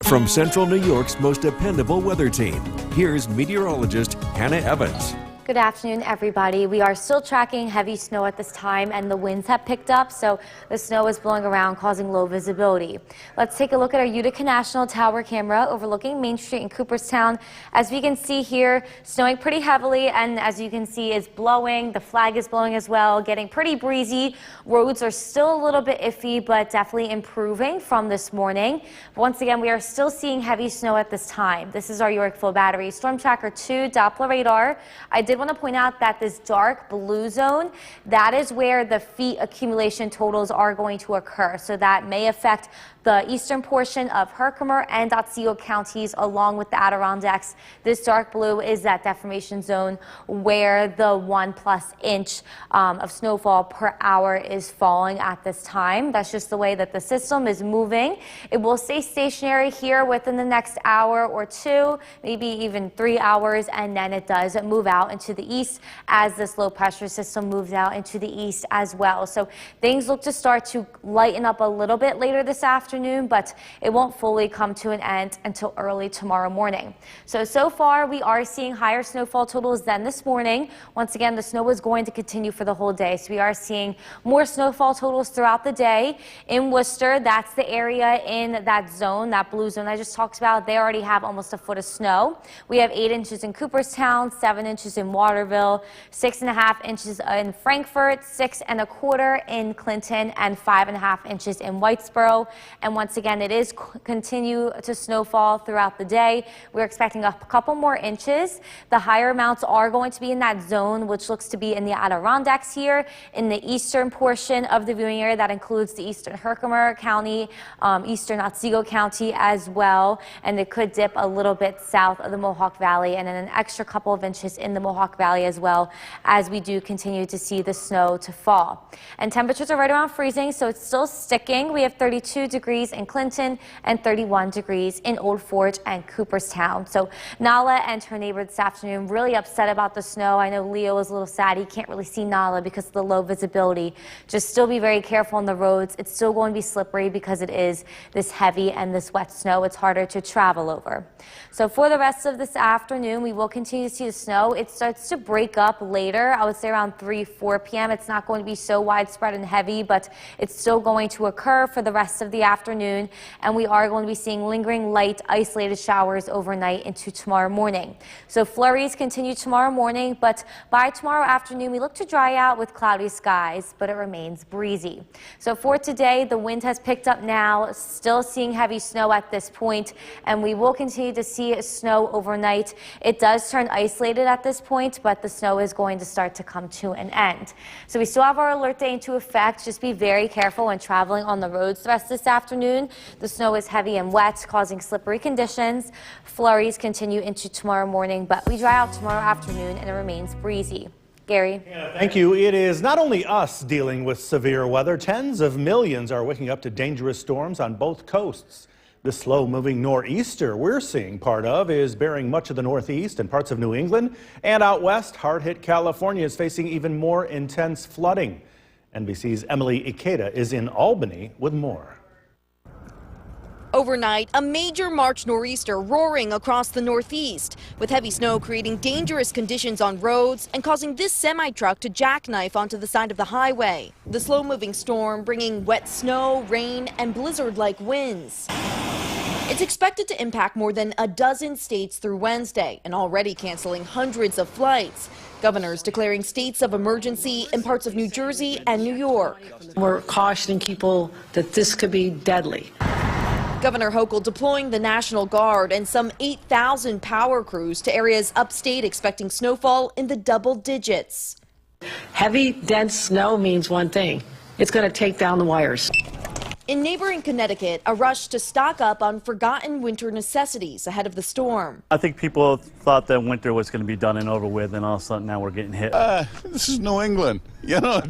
From Central New York's most dependable weather team, here's meteorologist Hannah Evans. Good afternoon, everybody. We are still tracking heavy snow at this time, and the winds have picked up, so the snow is blowing around, causing low visibility. Let's take a look at our Utica National Tower camera overlooking Main Street in Cooperstown. As we can see here, snowing pretty heavily, and as you can see, it's blowing. The flag is blowing as well, getting pretty breezy. Roads are still a little bit iffy, but definitely improving from this morning. Once again, we are still seeing heavy snow at this time. This is our Yorkville Battery Storm Tracker 2 Doppler radar. I did want to point out that this dark blue zone, that is where the feet accumulation totals are going to occur. So that may affect the eastern portion of Herkimer and Otsego counties along with the Adirondacks. This dark blue is that deformation zone where the 1+ inch of snowfall per hour is falling at this time. That's just the way that the system is moving. It will stay stationary here within the next hour or two, maybe even 3 hours, and then it does move out into the east as this low pressure system moves out into the east as well. So things look to start to lighten up a little bit later this afternoon, but it won't fully come to an end until early tomorrow morning. So far we are seeing higher snowfall totals than this morning. Once again, the snow is going to continue for the whole day, so we are seeing more snowfall totals throughout the day. In Worcester, that's the area in that zone, that blue zone I just talked about. They already have almost a foot of snow. We have 8 inches in Cooperstown, 7 inches in Waterville, 6.5 inches in Frankfort, 6 1/4 in Clinton, and 5.5 inches in Whitesboro. And once again, it is continue to snowfall throughout the day. We're expecting a couple more inches. The higher amounts are going to be in that zone, which looks to be in the Adirondacks here, in the eastern portion of the viewing area. That includes the eastern Herkimer County, eastern Otsego County as well. And it could dip a little bit south of the Mohawk Valley, and then an extra couple of inches in the Mohawk Valley as well, as we do continue to see the snow to fall. And temperatures are right around freezing, so it's still sticking. We have 32 degrees in Clinton and 31 degrees in Old Forge and Cooperstown. So Nala and her neighbor this afternoon really upset about the snow. I know Leo is a little sad. He can't really see Nala because of the low visibility. Just still be very careful on the roads. It's still going to be slippery because it is this heavy and this wet snow. It's harder to travel over. So for the rest of this afternoon, we will continue to see the snow. It starts to break up later. I would say around 3-4 p.m. It's not going to be so widespread and heavy, but it's still going to occur for the rest of the afternoon. And we are going to be seeing lingering light isolated showers overnight into tomorrow morning. So flurries continue tomorrow morning, but by tomorrow afternoon, we look to dry out with cloudy skies, but it remains breezy. So for today, the wind has picked up now, still seeing heavy snow at this point, and we will continue to see snow overnight. It does turn isolated at this point. point, but the snow is going to start to come to an end. So we still have our alert day into effect. Just be very careful when traveling on the roads the rest of this afternoon. The snow is heavy and wet, causing slippery conditions. Flurries continue into tomorrow morning, but we dry out tomorrow afternoon and it remains breezy. Gary. Thank you. It is not only us dealing with severe weather. Tens of millions are waking up to dangerous storms on both coasts. The slow-moving nor'easter we're seeing part of is bearing much of the Northeast and parts of New England. And out west, hard-hit California is facing even more intense flooding. NBC's Emily Ikeda is in Albany with more. Overnight, a major March nor'easter roaring across the Northeast, with heavy snow creating dangerous conditions on roads and causing this semi-truck to jackknife onto the side of the highway. The slow-moving storm bringing wet snow, rain, and blizzard-like winds. It's expected to impact more than a dozen states through Wednesday and already canceling hundreds of flights. Governors declaring states of emergency in parts of New Jersey and New York. We're cautioning people that this could be deadly. Governor Hochul deploying the National Guard and some 8,000 power crews to areas upstate expecting snowfall in the double digits. Heavy, dense snow means one thing. It's going to take down the wires. In neighboring Connecticut, a rush to stock up on forgotten winter necessities ahead of the storm. I think people thought that winter was going to be done and over with, and all of a sudden now we're getting hit. This is New England. You know,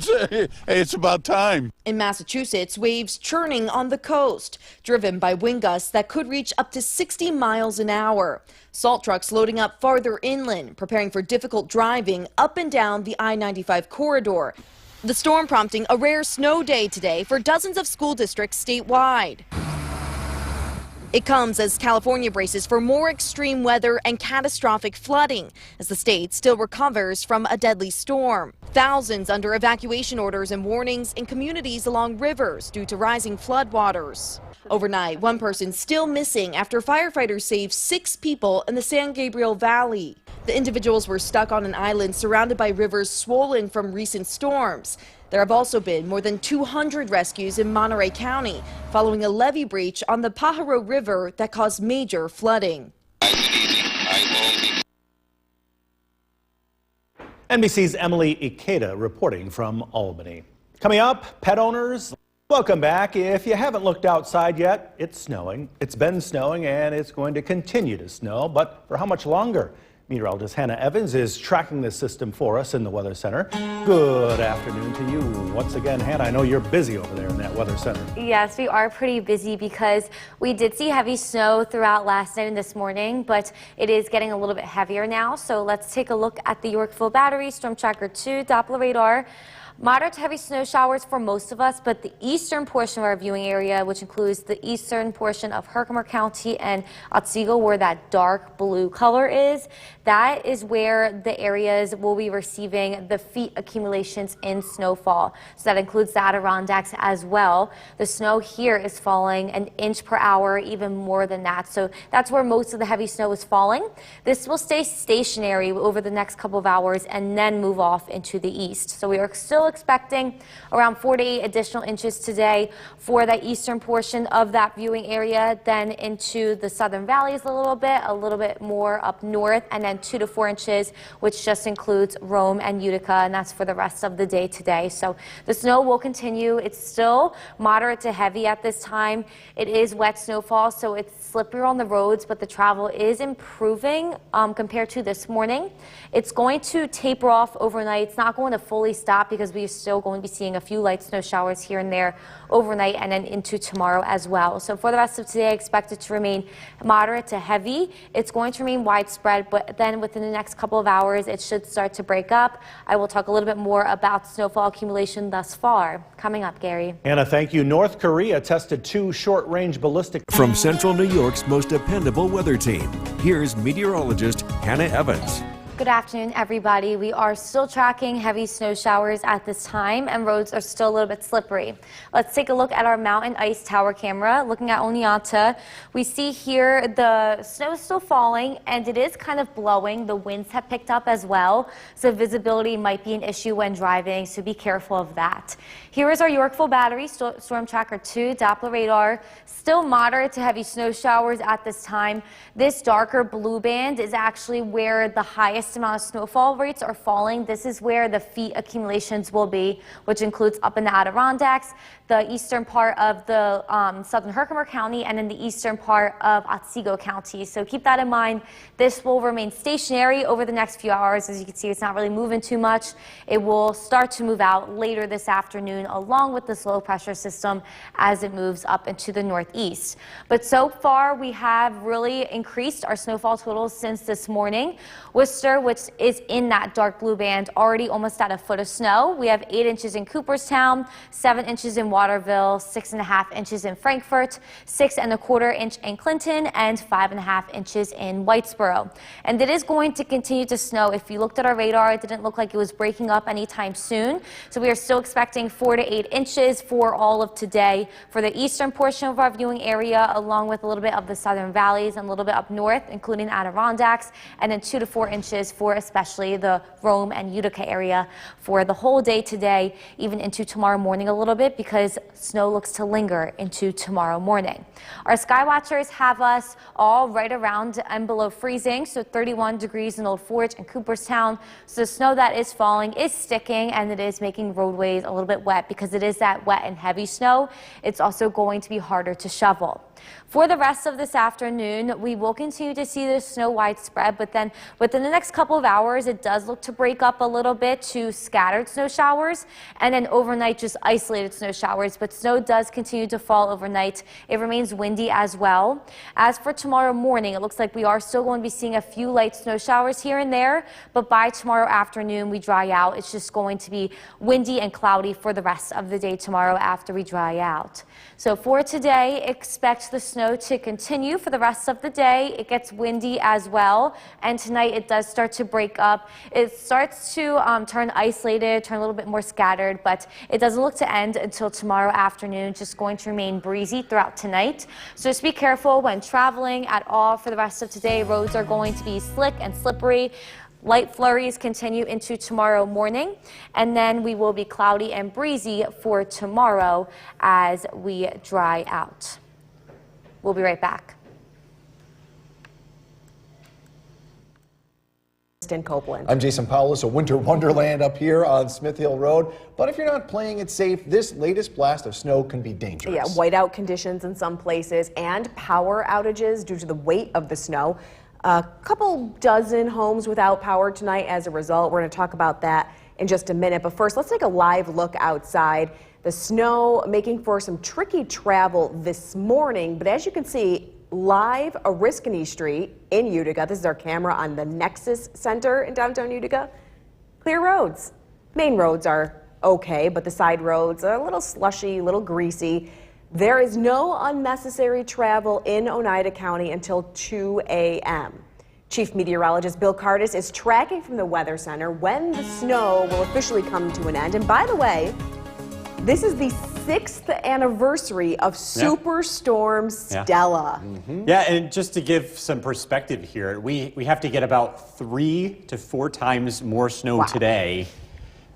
it's about time. In Massachusetts, waves churning on the coast, driven by wind gusts that could reach up to 60 miles an hour. Salt trucks loading up farther inland, preparing for difficult driving up and down the I-95 corridor. The storm prompting a rare snow day today for dozens of school districts statewide. It comes as California braces for more extreme weather and catastrophic flooding as the state still recovers from a deadly storm. Thousands under evacuation orders and warnings in communities along rivers due to rising floodwaters. Overnight, one person still missing after firefighters saved 6 people in the San Gabriel Valley. The individuals were stuck on an island surrounded by rivers swollen from recent storms. There have also been more than 200 rescues in Monterey County following a levee breach on the Pajaro River that caused major flooding. NBC's Emily Ikeda reporting from Albany. Coming up, pet owners, welcome back. If you haven't looked outside yet, it's snowing. It's been snowing and it's going to continue to snow, but for how much longer? Meteorologist Hannah Evans is tracking this system for us in the Weather Center. Good afternoon to you. Once again, Hannah, I know you're busy over there in that Weather Center. Yes, we are pretty busy because we did see heavy snow throughout last night and this morning, but it is getting a little bit heavier now. So let's take a look at the Yorkville Battery, Storm Tracker 2, Doppler radar. Moderate to heavy snow showers for most of us, but the eastern portion of our viewing area, which includes the eastern portion of Herkimer County and Otsego, where that dark blue color is, that is where the areas will be receiving the feet accumulations in snowfall. So that includes the Adirondacks as well. The snow here is falling an inch per hour, even more than that. So that's where most of the heavy snow is falling. This will stay stationary over the next couple of hours and then move off into the east. So we are still expecting around 4 to 8 additional inches today for the eastern portion of that viewing area, then into the southern valleys a little bit more up north, and then 2 to 4 inches, which just includes Rome and Utica, and that's for the rest of the day today. So the snow will continue. It's still moderate to heavy at this time. It is wet snowfall, so it's slippery on the roads, but the travel is improving compared to this morning. It's going to taper off overnight. It's not going to fully stop because we are still going to be seeing a few light snow showers here and there overnight and then into tomorrow as well. So for the rest of today, I expect it to remain moderate to heavy. It's going to remain widespread, but then within the next couple of hours, it should start to break up. I will talk a little bit more about snowfall accumulation thus far. Coming up, Gary. Anna, thank you. North Korea tested 2 short-range ballistic... From Central New York's most dependable weather team, here's meteorologist Hannah Evans. Good afternoon, everybody. We are still tracking heavy snow showers at this time, and roads are still a little bit slippery. Let's take a look at our mountain ice tower camera. Looking at Oneonta, we see here the snow is still falling, and it is kind of blowing. The winds have picked up as well, so visibility might be an issue when driving, so be careful of that. Here is our Yorkville Battery, Storm Tracker 2, Doppler radar. Still moderate to heavy snow showers at this time. This darker blue band is actually where the highest highest amount of snowfall rates are falling. This is where the feet accumulations will be, which includes up in the Adirondacks, the eastern part of the southern Herkimer County, and in the eastern part of Otsego County. So keep that in mind. This will remain stationary over the next few hours. As you can see, it's not really moving too much. It will start to move out later this afternoon along with this low pressure system as it moves up into the northeast. But so far we have really increased our snowfall totals since this morning. Worcester, which is in that dark blue band, already almost at a foot of snow. We have 8 inches in Cooperstown, 7 inches in Waterville, 6.5 inches in Frankfort, 6.25 inch in Clinton, and 5.5 inches in Whitesboro. And it is going to continue to snow. If you looked at our radar, it didn't look like it was breaking up anytime soon. So we are still expecting 4 to 8 inches for all of today for the eastern portion of our viewing area, along with a little bit of the southern valleys and a little bit up north, including Adirondacks, and then 2 to 4 inches for especially the Rome and Utica area for the whole day today, even into tomorrow morning a little bit, because snow looks to linger into tomorrow morning. Our sky watchers have us all right around and below freezing, so 31 degrees in Old Forge and Cooperstown. So the snow that is falling is sticking, and it is making roadways a little bit wet. Because it is that wet and heavy snow, it's also going to be harder to shovel. For the rest of this afternoon, we will continue to see the snow widespread, but then within the next couple of hours, it does look to break up a little bit to scattered snow showers, and then overnight just isolated snow showers. But snow does continue to fall overnight. It remains windy as well. As for tomorrow morning, it looks like we are still going to be seeing a few light snow showers here and there, but by tomorrow afternoon, we dry out. It's just going to be windy and cloudy for the rest of the day tomorrow after we dry out. So for today, expect the snow to continue for the rest of the day. It gets windy as well, and tonight it does start to break up. It starts to turn isolated, turn a little bit more scattered, but it doesn't look to end until tomorrow afternoon. Just going to remain breezy throughout tonight. So just be careful when traveling at all for the rest of today. Roads are going to be slick and slippery. Light flurries continue into tomorrow morning, and then we will be cloudy and breezy for tomorrow as we dry out. We'll be right back. In Copeland. I'm Jason Powell. A winter wonderland up here on Smith Hill Road. But if you're not playing it safe, this latest blast of snow can be dangerous. Yeah, whiteout conditions in some places and power outages due to the weight of the snow. A couple dozen homes without power tonight as a result. We're going to talk about that in just a minute. But first, let's take a live look outside. The snow making for some tricky travel this morning. But as you can see, live Oriskany Street in Utica. This is our camera on the Nexus Center in downtown Utica. Clear roads. Main roads are okay, but the side roads are a little slushy, a little greasy. There is no unnecessary travel in Oneida County until 2 a.m. Chief Meteorologist Bill Cardis is tracking from the Weather Center when the snow will officially come to an end. And by the way, this is the 6th anniversary of Superstorm Stella. Yeah, and just to give some perspective here, we have to get about 3 to 4 times more snow today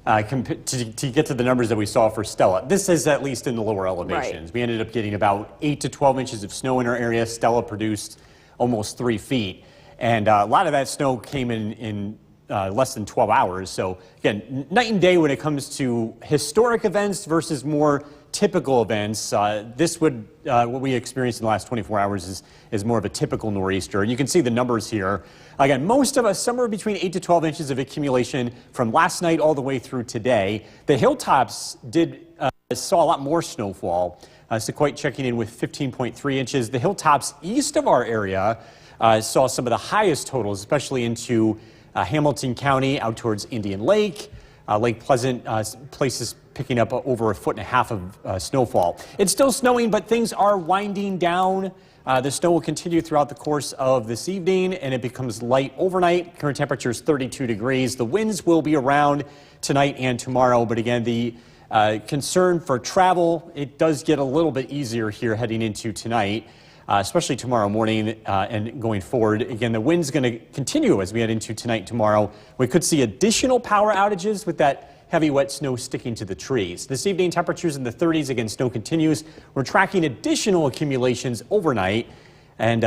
to get to the numbers that we saw for Stella. This is at least in the lower elevations. We ended up getting about 8 to 12 inches of snow in our area. Stella produced almost 3 feet. And a lot of that snow came in less than 12 hours. So again, night and day when it comes to historic events versus more typical events. This would, what we experienced in the last 24 hours is more of a typical nor'easter. And you can see the numbers here. Again, most of us, somewhere between 8 to 12 inches of accumulation from last night all the way through today. The hilltops saw a lot more snowfall. Sequoia checking in with 15.3 inches. The hilltops east of our area saw some of the highest totals, especially into Hamilton County, out towards Indian Lake, Lake Pleasant, places picking up over 1.5 feet of snowfall. It's still snowing, but things are winding down. The snow will continue throughout the course of this evening, and it becomes light overnight. Current temperature is 32 degrees. The winds will be around tonight and tomorrow, but again, the concern for travel, it does get a little bit easier here heading into tonight. Especially tomorrow morning and going forward. Again, the wind's going to continue as we head into tonight and tomorrow. We could see additional power outages with that heavy wet snow sticking to the trees. This evening, temperatures in the 30s. Again, snow continues. We're tracking additional accumulations overnight. And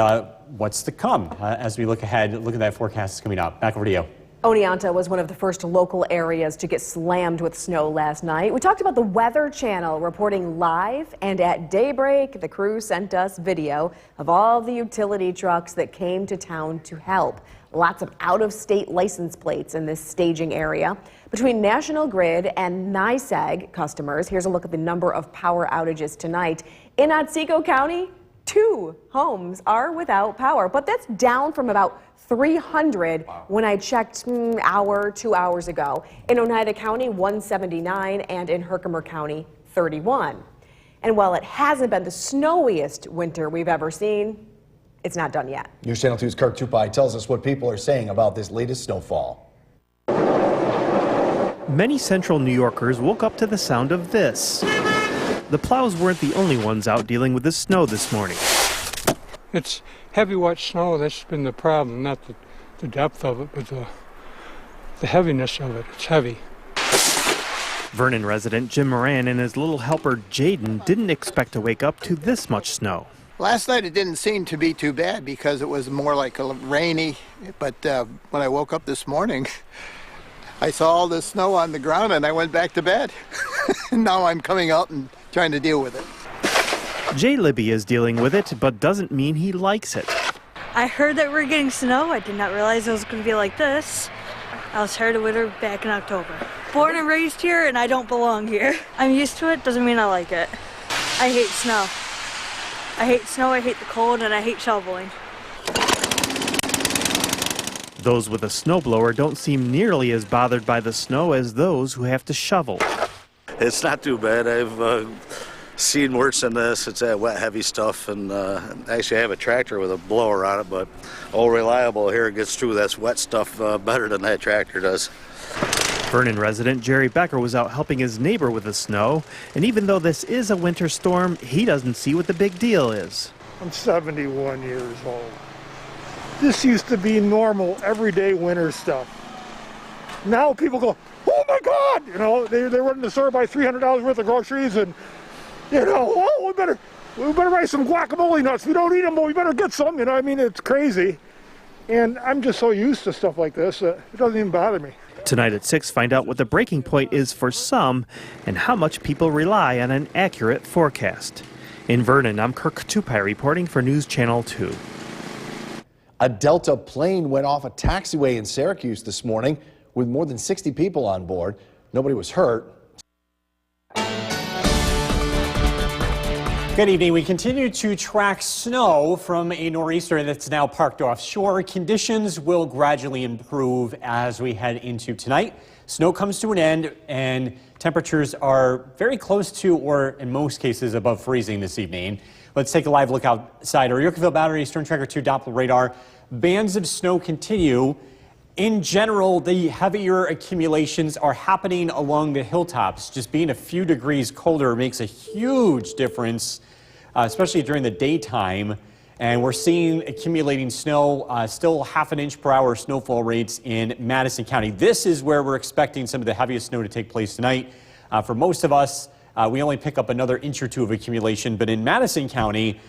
what's to come as we look ahead, look at that forecast coming up. Back over to you. Oneonta was one of the first local areas to get slammed with snow last night. We talked about the Weather Channel reporting live, and at daybreak, the crew sent us video of all the utility trucks that came to town to help. Lots of out-of-state license plates in this staging area. Between National Grid and NYSEG customers, here's a look at the number of power outages tonight. In Otsego County, 2 homes are without power, but that's down from about 300 when I checked an hour, 2 hours ago. In Oneida County, 179, and in Herkimer County, 31. And while it hasn't been the snowiest winter we've ever seen, it's not done yet. News Channel 2's Kirk Tupai tells us what people are saying about this latest snowfall. Many central New Yorkers woke up to the sound of this. The plows weren't the only ones out dealing with the snow this morning. It's heavy, wet snow. That's been the problem, not the depth of it, but the heaviness of it. It's heavy. Vernon resident Jim Moran and his little helper Jaden didn't expect to wake up to this much snow. Last night it didn't seem to be too bad because it was more like rainy, but when I woke up this morning, I saw all the snow on the ground and I went back to bed. Now I'm coming out and trying to deal with it. Jay Libby is dealing with it, but doesn't mean he likes it. I heard that we're getting snow. I did not realize it was going to be like this. I was tired of winter back in October. Born and raised here, and I don't belong here. I'm used to it, doesn't mean I like it. I hate snow. I hate snow, I hate the cold, and I hate shoveling. Those with a snowblower don't seem nearly as bothered by the snow as those who have to shovel. It's not too bad. I've seen worse than this. It's that wet, heavy stuff, and actually I have a tractor with a blower on it, but all reliable here gets through that wet stuff better than that tractor does. Vernon resident Jerry Becker was out helping his neighbor with the snow, and even though this is a winter storm, he doesn't see what the big deal is. I'm 71 years old. This used to be normal, everyday winter stuff. Now people go, oh my God! You know, they're running the store, buy $300 worth of groceries, and you know, oh, we better buy some guacamole nuts. We don't eat them, but we better get some. You know, I mean, it's crazy. And I'm just so used to stuff like this, it doesn't even bother me. Tonight at 6, find out what the breaking point is for some and how much people rely on an accurate forecast. In Vernon, I'm Kirk Tupai reporting for News Channel 2. A Delta plane went off a taxiway in Syracuse this morning with more than 60 people on board. Nobody was hurt. Good evening. We continue to track snow from a nor'easter that's now parked offshore. Conditions will gradually improve as we head into tonight. Snow comes to an end and temperatures are very close to, or in most cases, above freezing this evening. Let's take a live look outside our Yorkville Battery Storm Tracker 2 Doppler radar. Bands of snow continue. In general, the heavier accumulations are happening along the hilltops. Just being a few degrees colder makes a huge difference, especially during the daytime. And we're seeing accumulating snow, still ½ an inch per hour snowfall rates in Madison County. This is where we're expecting some of the heaviest snow to take place tonight. For most of us, we only pick up another inch or two of accumulation, but in Madison County,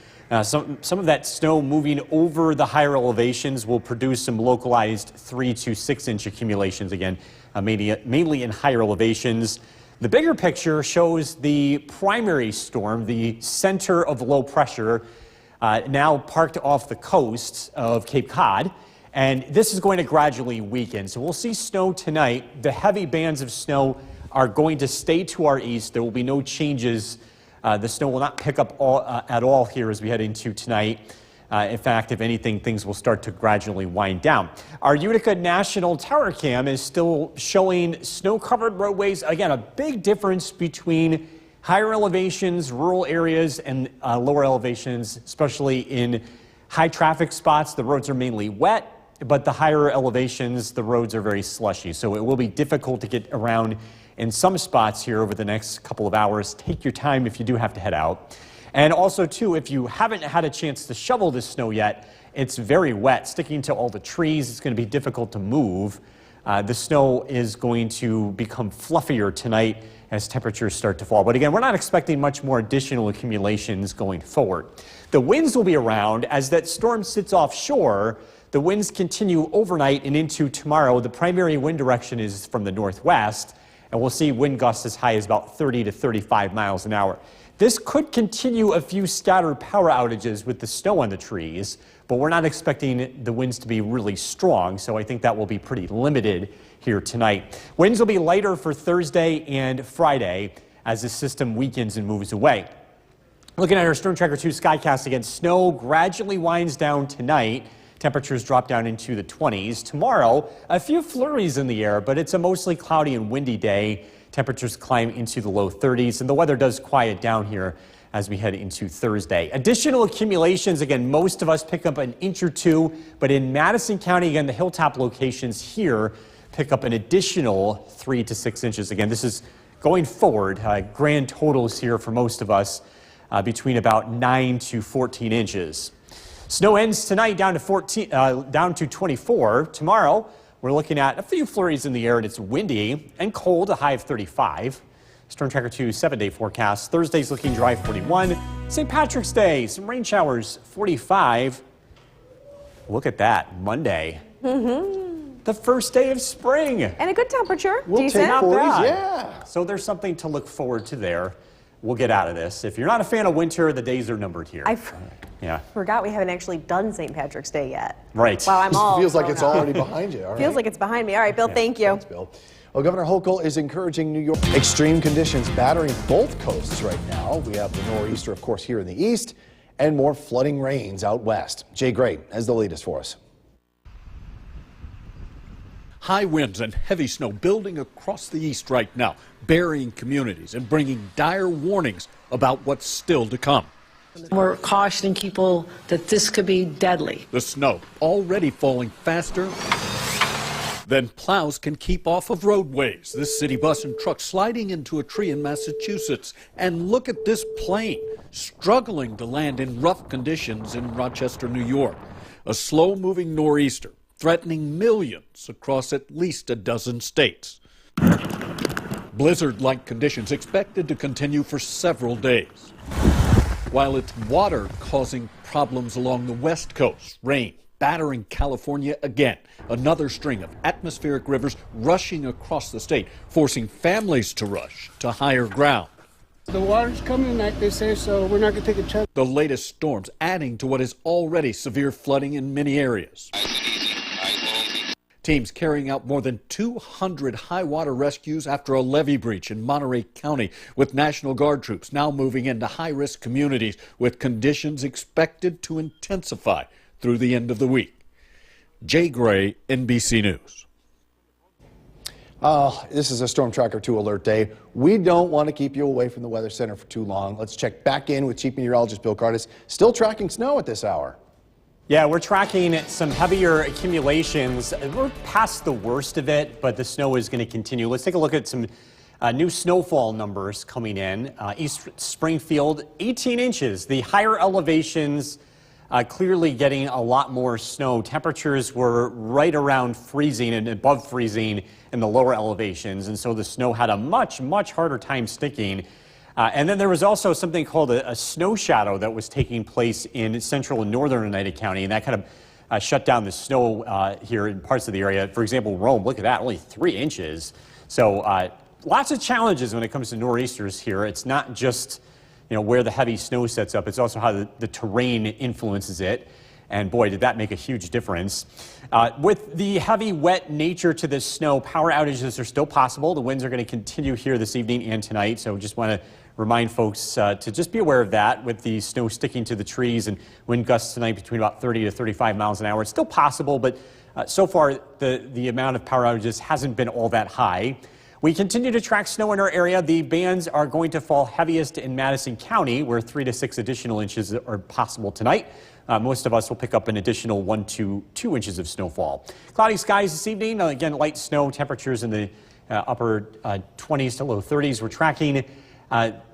some of that snow moving over the higher elevations will produce some localized 3 to 6 inch accumulations again, mainly in higher elevations. The bigger picture shows the primary storm, the center of low pressure, now parked off the coast of Cape Cod, and this is going to gradually weaken. So we'll see snow tonight. The heavy bands of snow are going to stay to our east. There will be no changes. The snow will not pick up at all here as we head into tonight. In fact, if anything, things will start to gradually wind down. Our Utica National Tower Cam is still showing snow-covered roadways. Again, a big difference between higher elevations, rural areas, and lower elevations, especially in high traffic spots. The roads are mainly wet, but the higher elevations, the roads are very slushy. So it will be difficult to get around in some spots here over the next couple of hours. Take your time if you do have to head out. And also, too, if you haven't had a chance to shovel this snow yet, it's very wet, sticking to all the trees. It's going to be difficult to move. The snow is going to become fluffier tonight as temperatures start to fall. But again, we're not expecting much more additional accumulations going forward. The winds will be around as that storm sits offshore. The winds continue overnight and into tomorrow. The primary wind direction is from the northwest, and we'll see wind gusts as high as about 30 to 35 miles an hour. This could continue a few scattered power outages with the snow on the trees, but we're not expecting the winds to be really strong, so I think that will be pretty limited here tonight. Winds will be lighter for Thursday and Friday as the system weakens and moves away. Looking at our Storm Tracker 2 Skycast again, snow gradually winds down tonight. Temperatures drop down into the 20s. Tomorrow, a few flurries in the air, but it's a mostly cloudy and windy day. Temperatures climb into the low 30s, and the weather does quiet down here as we head into Thursday. Additional accumulations, again, most of us pick up an inch or two, but in Madison County, again, the hilltop locations here pick up an additional 3 to 6 inches. Again, this is going forward, grand totals here for most of us between about 9 to 14 inches. Snow ends tonight down to 24. Tomorrow, we're looking at a few flurries in the air, and it's windy and cold, a high of 35. Storm Tracker 2 7-day forecast. Thursday's looking dry, 41. St. Patrick's Day, some rain showers, 45. Look at that, Monday. The first day of spring. And a good temperature. We'll decent. take 40s, yeah. So there's something to look forward to there. We'll get out of this. If you're not a fan of winter, the days are numbered here. Yeah. Forgot we haven't actually done St. Patrick's Day yet. Right. Wow, I'm all Feels like thrown it's off. already behind you. All Feels right. like it's behind me. All right, Bill, thank you. Thanks, Bill. Well, Governor Hochul is encouraging New York. Extreme conditions battering both coasts right now. We have the nor'easter, of course, here in the east, and more flooding rains out west. Jay Gray has the latest for us. High winds and heavy snow building across the east right now, burying communities and bringing dire warnings about what's still to come. We're cautioning people that this could be deadly. The snow already falling faster than plows can keep off of roadways. This city bus and truck sliding into a tree in Massachusetts. And look at this plane struggling to land in rough conditions in Rochester, New York. A slow-moving nor'easter threatening millions across at least a dozen states. Blizzard-like conditions expected to continue for several days. While it's water causing problems along the west coast, rain battering California again. Another string of atmospheric rivers rushing across the state, forcing families to rush to higher ground. The water's coming, like they say, so we're not going to take a chance. The latest storms adding to what is already severe flooding in many areas. Teams carrying out more than 200 high water rescues after a levee breach in Monterey County, with National Guard troops now moving into high-risk communities with conditions expected to intensify through the end of the week. Jay Gray, NBC News. This is a Storm Tracker 2 alert day. We don't want to keep you away from the Weather Center for too long. Let's check back in with Chief Meteorologist Bill Curtis. Still tracking snow at this hour. Yeah, we're tracking some heavier accumulations. We're past the worst of it, but the snow is going to continue. Let's take a look at some new snowfall numbers coming in. East Springfield, 18 inches. The higher elevations clearly getting a lot more snow. Temperatures were right around freezing and above freezing in the lower elevations, and so the snow had a much, much harder time sticking. And then there was also something called a snow shadow that was taking place in central and northern Oneida County, and that kind of shut down the snow here in parts of the area. For example, Rome, look at that, only 3 inches. So lots of challenges when it comes to nor'easters here. It's not just where the heavy snow sets up, it's also how the terrain influences it. And boy, did that make a huge difference. With the heavy, wet nature to this snow, power outages are still possible. The winds are going to continue here this evening and tonight, so just want to remind folks to just be aware of that with the snow sticking to the trees and wind gusts tonight between about 30 to 35 miles an hour. It's still possible, but so far the amount of power outages hasn't been all that high. We continue to track snow in our area. The bands are going to fall heaviest in Madison County, where 3 to 6 additional inches are possible tonight. Most of us will pick up an additional 1 to 2 inches of snowfall. Cloudy skies this evening. Again, light snow, temperatures in the upper 20s to low 30s. We're tracking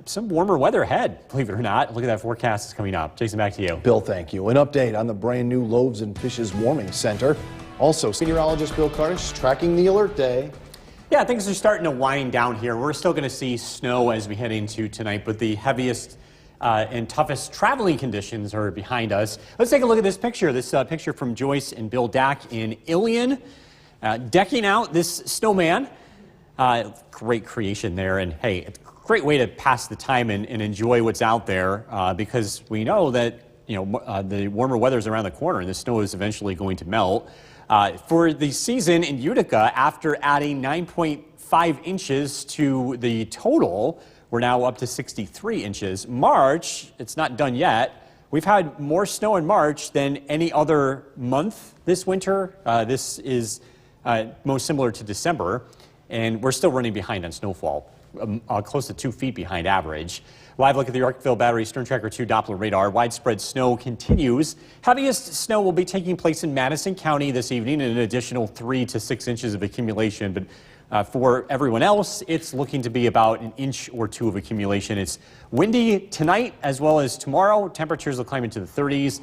some warmer weather ahead, believe it or not. Look at that forecast is coming up. Jason, back to you. Bill, thank you. An update on the brand new Loaves and Fishes Warming Center. Also, meteorologist Bill Curtis tracking the alert day. Yeah, things are starting to wind down here. We're still going to see snow as we head into tonight, but the heaviest and toughest traveling conditions are behind us. Let's take a look at this picture. This picture from Joyce and Bill Dack in Ilion, decking out this snowman. Great creation there, and hey, it's a great way to pass the time and enjoy what's out there because we know that the warmer weather is around the corner and the snow is eventually going to melt. For the season in Utica, after adding 9.5 inches to the total, we're now up to 63 inches. March, it's not done yet. We've had more snow in March than any other month this winter. This is most similar to December, and we're still running behind on snowfall, close to 2 feet behind average. Live look at the Yorkville Battery Storm Tracker 2 Doppler radar. Widespread snow continues. Heaviest snow will be taking place in Madison County this evening, and an additional 3 to 6 inches of accumulation. But for everyone else, it's looking to be about an inch or 2 of accumulation. It's windy tonight as well as tomorrow. Temperatures will climb into the 30s.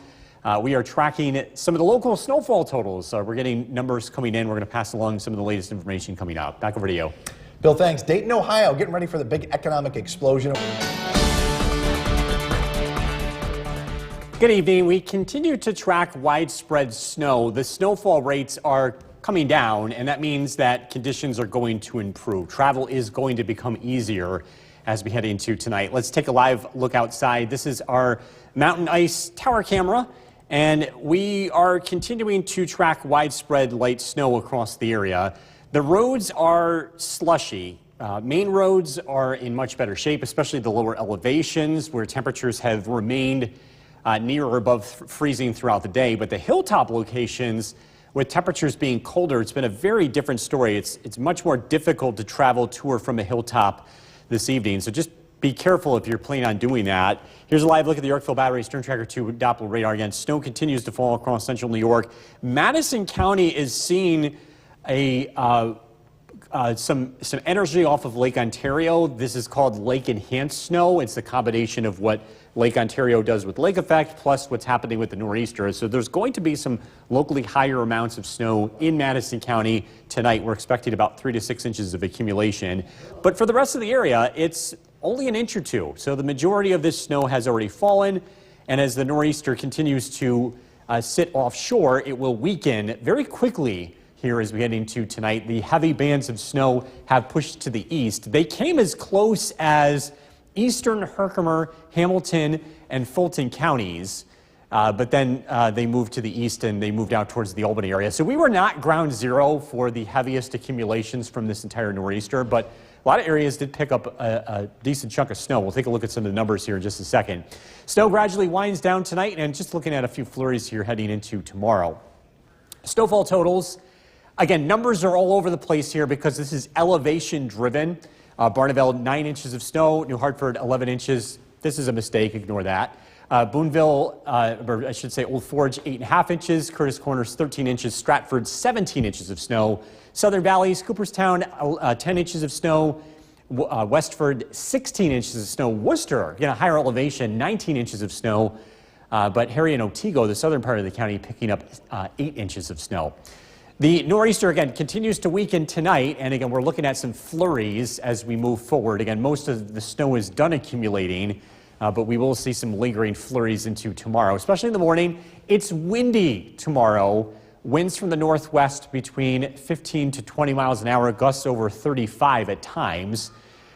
We are tracking some of the local snowfall totals. We're getting numbers coming in. We're going to pass along some of the latest information coming up. Back over to you. Bill, thanks. Dayton, Ohio, getting ready for the big economic explosion. Good evening. We continue to track widespread snow. The snowfall rates are coming down, and that means that conditions are going to improve. Travel is going to become easier as we head into tonight. Let's take a live look outside. This is our mountain ice tower camera, and we are continuing to track widespread light snow across the area. The roads are slushy. Main roads are in much better shape, especially the lower elevations where temperatures have remained near or above freezing throughout the day. But the hilltop locations, with temperatures being colder, it's been a very different story. It's much more difficult to travel to or from a hilltop this evening. So just be careful if you're planning on doing that. Here's a live look at the Yorkville Battery Storm Tracker 2 Doppler radar. Again, snow continues to fall across central New York. Madison County is seeing some energy off of Lake Ontario. This is called lake enhanced snow. It's a combination of what Lake Ontario does with lake effect plus what's happening with the nor'easter. So there's going to be some locally higher amounts of snow in Madison County tonight. We're expecting about 3 to 6 inches of accumulation. But for the rest of the area, it's only an inch or 2. So the majority of this snow has already fallen. And as the nor'easter continues to sit offshore, it will weaken very quickly here as we head into tonight. The heavy bands of snow have pushed to the east. They came as close as eastern Herkimer, Hamilton, and Fulton counties, but then they moved to the east and they moved out towards the Albany area. So we were not ground zero for the heaviest accumulations from this entire nor'easter, but a lot of areas did pick up a decent chunk of snow. We'll take a look at some of the numbers here in just a second. Snow gradually winds down tonight, and just looking at a few flurries here heading into tomorrow. Snowfall totals. Again, numbers are all over the place here because this is elevation driven. Barneveld, 9 inches of snow. New Hartford, 11 inches. This is a mistake. Ignore that. Boonville, or I should say Old Forge, 8.5 inches. Curtis Corners, 13 inches. Stratford, 17 inches of snow. Southern Valleys, Cooperstown, 10 inches of snow. Westford, 16 inches of snow. Worcester, again, a higher elevation, 19 inches of snow. But Harry and Otsego, the southern part of the county, picking up 8 inches of snow. The nor'easter, again, continues to weaken tonight, and again, we're looking at some flurries as we move forward. Again, most of the snow is done accumulating, but we will see some lingering flurries into tomorrow, especially in the morning. It's windy tomorrow. Winds from the northwest between 15 to 20 miles an hour, gusts over 35 at times.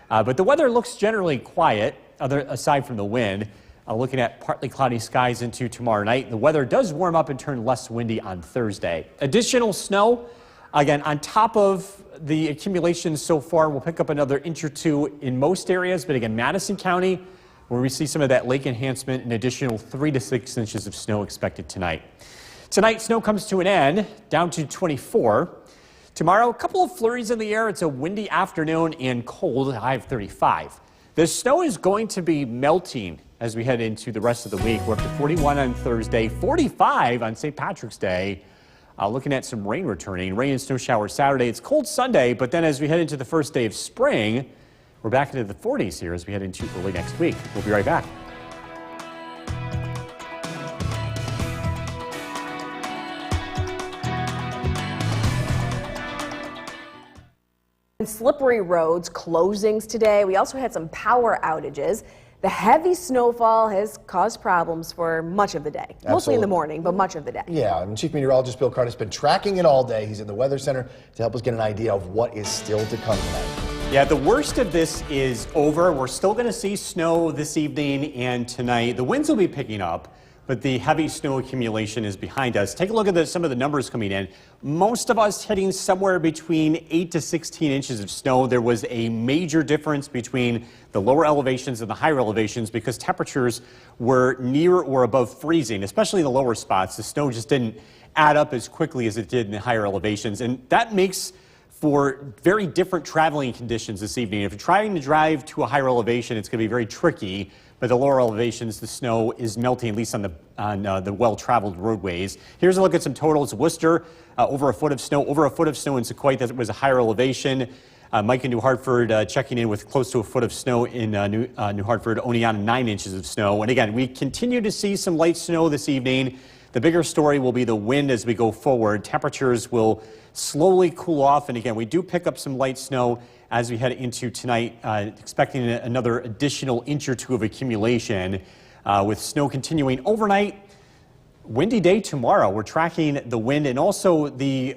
But the weather looks generally quiet, aside from the wind. Looking at partly cloudy skies into tomorrow night. The weather does warm up and turn less windy on Thursday. Additional snow, again, on top of the accumulation so far, we'll pick up another inch or 2 in most areas. But again, Madison County, where we see some of that lake enhancement, an additional 3 to 6 inches of snow expected tonight. Tonight, snow comes to an end, down to 24. Tomorrow, a couple of flurries in the air. It's a windy afternoon and cold, high of 35. The snow is going to be melting as we head into the rest of the week. We're up to 41 on Thursday, 45 on St. Patrick's Day. Looking at some rain returning. Rain and snow showers Saturday. It's cold Sunday, but then as we head into the first day of spring, we're back into the 40s here as we head into early next week. We'll be right back. Slippery roads, closings today. We also had some power outages. The heavy snowfall has caused problems for much of the day. Mostly in Absolutely. the morning, but much of the day. Yeah, and Chief Meteorologist Bill Carter's been tracking it all day. He's in the Weather Center to help us get an idea of what is still to come tonight. Yeah, the worst of this is over. We're still going to see snow this evening and tonight. The winds will be picking up, but the heavy snow accumulation is behind us. Take a look at some of the numbers coming in. Most of us hitting somewhere between 8 to 16 inches of snow. There was a major difference between the lower elevations and the higher elevations because temperatures were near or above freezing, especially in the lower spots. The snow just didn't add up as quickly as it did in the higher elevations, and that makes for very different traveling conditions this evening. If you're trying to drive to a higher elevation, it's going to be very tricky. But the lower elevations, the snow is melting, at least on the well-traveled roadways. Here's a look at some totals. Worcester, over a foot of snow. Over a foot of snow in Sequoia. That was a higher elevation. Mike in New Hartford checking in with close to a foot of snow in New Hartford. Oneonta, 9 inches of snow. And again, we continue to see some light snow this evening. The bigger story will be the wind as we go forward. Temperatures will slowly cool off. And again, we do pick up some light snow as we head into tonight, expecting another additional inch or two of accumulation with snow continuing overnight. Windy day tomorrow. We're tracking the wind and also the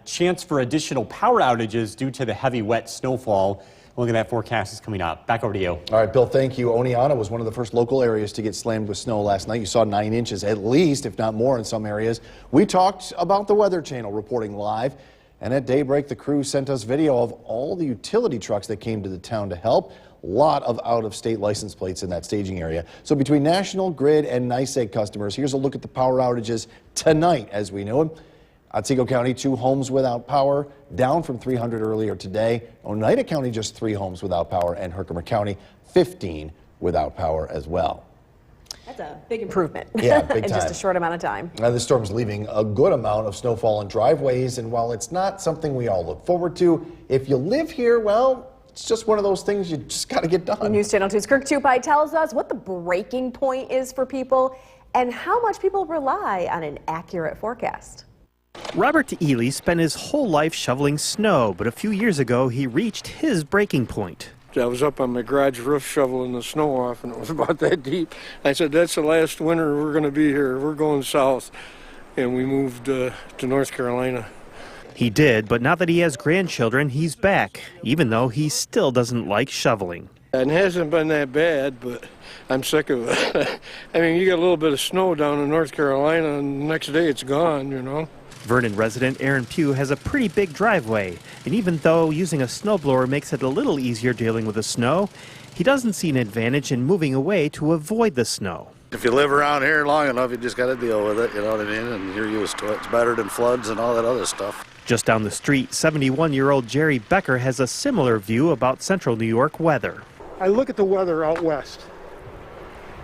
chance for additional power outages due to the heavy, wet snowfall. Look at that forecast is coming up. Back over to you. All right, Bill, thank you. Oneonta was one of the first local areas to get slammed with snow last night. You saw 9 inches at least, if not more in some areas. We talked about the Weather Channel reporting live. And at daybreak, the crew sent us video of all the utility trucks that came to the town to help. A lot of out-of-state license plates in that staging area. So between National Grid and NYSEG customers, here's a look at the power outages tonight as we know them. Otsego County, 2 homes without power, down from 300 earlier today. Oneida County, just 3 homes without power, and Herkimer County, 15 without power as well. That's a big improvement. Yeah, big in time. just a short amount of time. The storm's leaving a good amount of snowfall in driveways, and while it's not something we all look forward to, if you live here, well, it's just one of those things you just got to get done. News Channel 2's Kirk Tupai tells us what the breaking point is for people and how much people rely on an accurate forecast. Robert Ely spent his whole life shoveling snow, but a few years ago he reached his breaking point. I was up on my garage roof shoveling the snow off, and it was about that deep. I said, that's the last winter we're going to be here. We're going south. And we moved to North Carolina. He did, but now that he has grandchildren, he's back, even though he still doesn't like shoveling. It hasn't been that bad, but I'm sick of it. I mean, you get a little bit of snow down in North Carolina, and the next day it's gone, you know. Vernon resident Aaron Pugh has a pretty big driveway, and even though using a snowblower makes it a little easier dealing with the snow, he doesn't see an advantage in moving away to avoid the snow. If you live around here long enough, you just got to deal with it, you know what I mean? And you're used to it. It's better than floods and all that other stuff. Just down the street, 71-year-old Jerry Becker has a similar view about central New York weather. I look at the weather out west.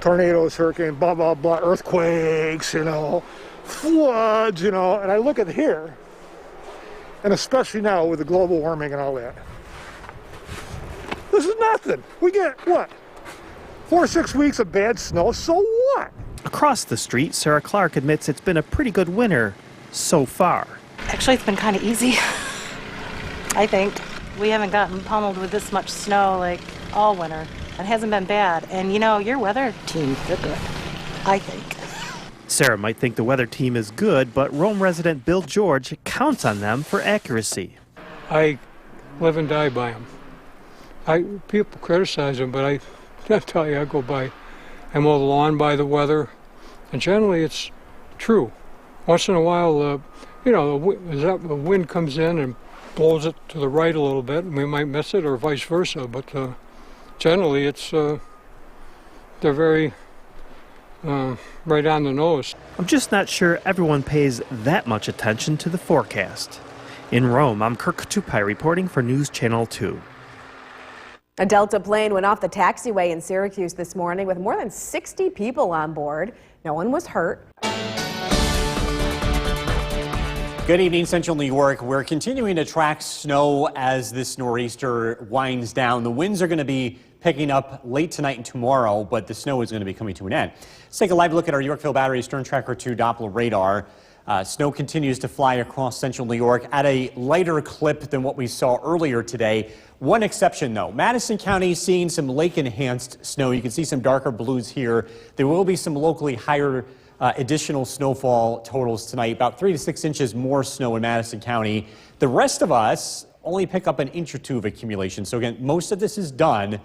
Tornadoes, hurricane, blah, blah, blah, earthquakes, you know, floods, you know, and I look at here, and especially now with the global warming and all that. This is nothing. We get, what, 4 or 6 weeks of bad snow, so what? Across the street, Sarah Clark admits it's been a pretty good winter so far. Actually, it's been kind of easy, I think. We haven't gotten pummeled with this much snow like all winter. It hasn't been bad. And you know, your weather team, they're good, I think. Sarah might think the weather team is good, but Rome resident Bill George counts on them for accuracy. I live and die by them. People criticize them, but I tell you, I go by. I mow the lawn by the weather, and generally it's true. Once in a while, you know, the wind comes in and blows it to the right a little bit, and we might miss it, or vice versa. But generally, it's they're very right on the nose. I'm just not sure everyone pays that much attention to the forecast. In Rome, I'm Kirk Tupai reporting for News Channel 2. A Delta plane went off the taxiway in Syracuse this morning with more than 60 people on board. No one was hurt. Good evening, Central New York. We're continuing to track snow as this nor'easter winds down. The winds are going to be picking up late tonight and tomorrow, but the snow is going to be coming to an end. Let's take a live look at our Yorkville Battery Stern Tracker 2 Doppler radar. Snow continues to fly across central New York at a lighter clip than what we saw earlier today. One exception, though. Madison County seeing some lake-enhanced snow. You can see some darker blues here. There will be some locally higher additional snowfall totals tonight, about 3 to 6 inches more snow in Madison County. The rest of us only pick up an inch or two of accumulation. So again, most of this is done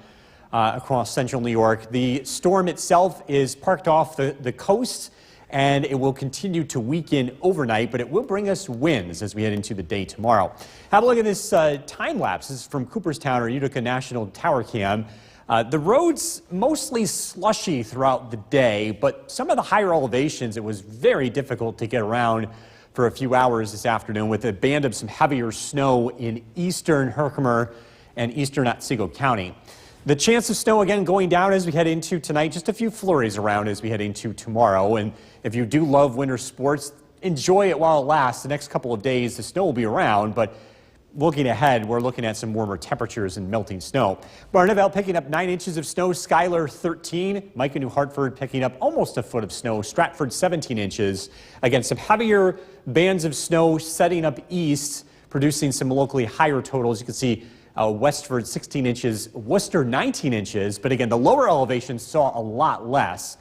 across central New York. The storm itself is parked off the coast, and it will continue to weaken overnight, but it will bring us winds as we head into the day tomorrow. Have a look at this time lapse. This is from Cooperstown or Utica National Tower Cam. The roads mostly slushy throughout the day, but some of the higher elevations, it was very difficult to get around for a few hours this afternoon with a band of some heavier snow in eastern Herkimer and eastern Otsego County. The chance of snow again going down as we head into tonight, just a few flurries around as we head into tomorrow. And if you do love winter sports, enjoy it while it lasts. The next couple of days, the snow will be around, but looking ahead, we're looking at some warmer temperatures and melting snow. Barneveld picking up 9 inches of snow, Schuyler 13, Micah New Hartford picking up almost a foot of snow, Stratford 17 inches. Again, some heavier bands of snow setting up east, producing some locally higher totals. You can see Westford 16 inches, Worcester 19 inches, but again, the lower elevations saw a lot less.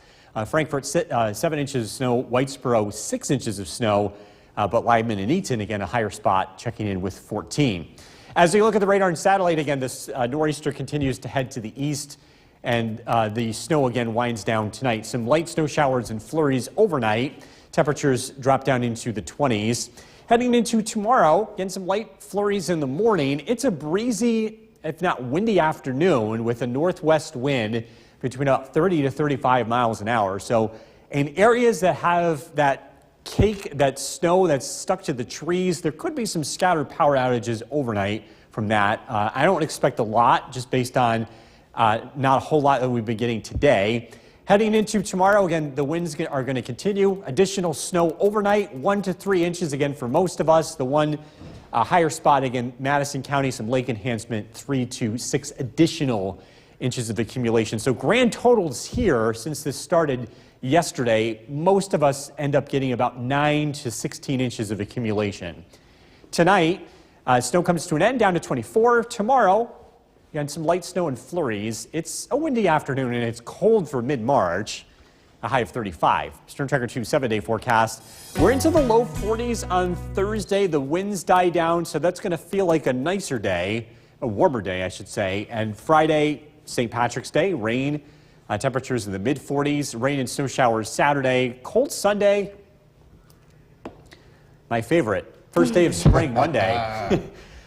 Frankfort 7 inches of snow, Whitesboro 6 inches of snow, but Lyman and Eaton, again, a higher spot, checking in with 14. As we look at the radar and satellite, again, this nor'easter continues to head to the east, and the snow again winds down tonight. Some light snow showers and flurries overnight. Temperatures drop down into the 20s. Heading into tomorrow, again, some light flurries in the morning. It's a breezy, if not windy afternoon with a northwest wind between about 30 to 35 miles an hour. So in areas that have that cake, that snow that's stuck to the trees, there could be some scattered power outages overnight from that. I don't expect a lot just based on not a whole lot that we've been getting today. Heading into tomorrow, again, the winds are going to continue. Additional snow overnight, 1 to 3 inches again for most of us. The one higher spot, again, Madison County, some lake enhancement, 3 to 6 additional inches of accumulation. So grand totals here since this started yesterday, most of us end up getting about 9 to 16 inches of accumulation. Tonight, snow comes to an end, down to 24. Tomorrow, again, some light snow and flurries. It's a windy afternoon and it's cold for mid-March, a high of 35. Storm Tracker 2 7-day forecast. We're into the low 40s on Thursday. The winds die down, so that's going to feel like a nicer day, a warmer day, I should say. And Friday, St. Patrick's Day, rain, temperatures in the mid-40s, rain and snow showers Saturday, cold Sunday. My favorite, first day of spring, Monday.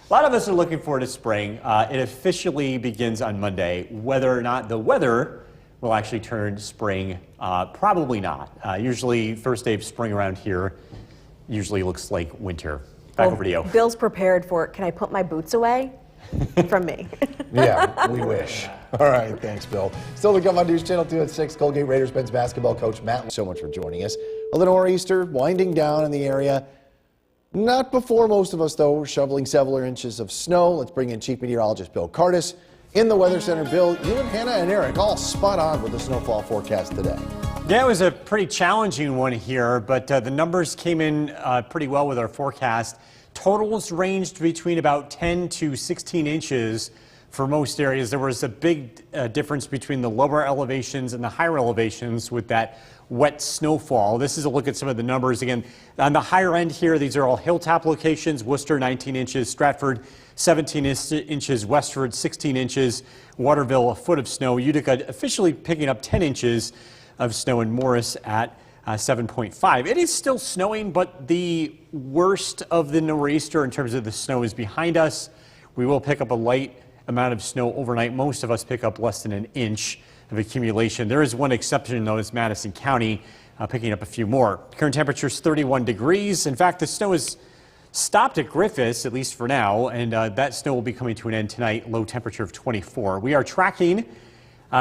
A lot of us are looking forward to spring. It officially begins on Monday. Whether or not the weather will actually turn spring, probably not. Usually first day of spring around here usually looks like winter. Back over to you. Bill's prepared for it. Can I put my boots away? From me. Yeah, we wish. All right, thanks, Bill. Still to come on News Channel 2 at 6, Colgate Raiders men's basketball coach Matt. So much for joining us. A little nor'easter winding down in the area. Not before most of us, though. We're shoveling several inches of snow. Let's bring in Chief Meteorologist Bill Cardis in the Weather Center. Bill, you and Hannah and Eric all spot on with the snowfall forecast today. Yeah, it was a pretty challenging one here, but the numbers came in pretty well with our forecast. Totals ranged between about 10 to 16 inches for most areas. There was a big difference between the lower elevations and the higher elevations with that wet snowfall. This is a look at some of the numbers. Again, on the higher end here, these are all hilltop locations. Worcester 19 inches, Stratford 17 inches, Westford 16 inches, Waterville a foot of snow, Utica officially picking up 10 inches of snow, and Morris at 7.5. It is still snowing, but the worst of the nor'easter in terms of the snow is behind us. We will pick up a light amount of snow overnight. Most of us pick up less than an inch of accumulation. There is one exception, though, is Madison County picking up a few more. Current temperature is 31 degrees. In fact, the snow is stopped at Griffiths, at least for now, and that snow will be coming to an end tonight, low temperature of 24. We are tracking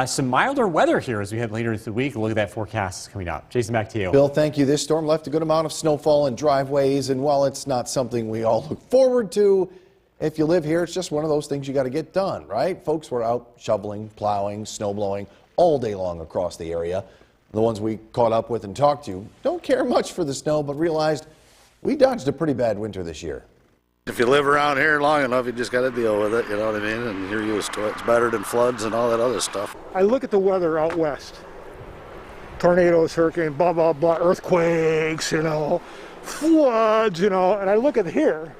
some milder weather here as we head later into the week. Look at that forecast coming up. Jason, back to you. Bill, thank you. This storm left a good amount of snowfall in driveways, and while it's not something we all look forward to, if you live here, it's just one of those things you got to get done, right? Folks were out shoveling, plowing, snow blowing all day long across the area. The ones we caught up with and talked to don't care much for the snow, but realized We dodged a pretty bad winter this year. If you live around here long enough, you just got to deal with it, you know what I mean? And you're used to it. It's better than floods and all that other stuff. I look at the weather out west. Tornadoes, hurricane, blah, blah, blah, earthquakes, floods, and I look at here,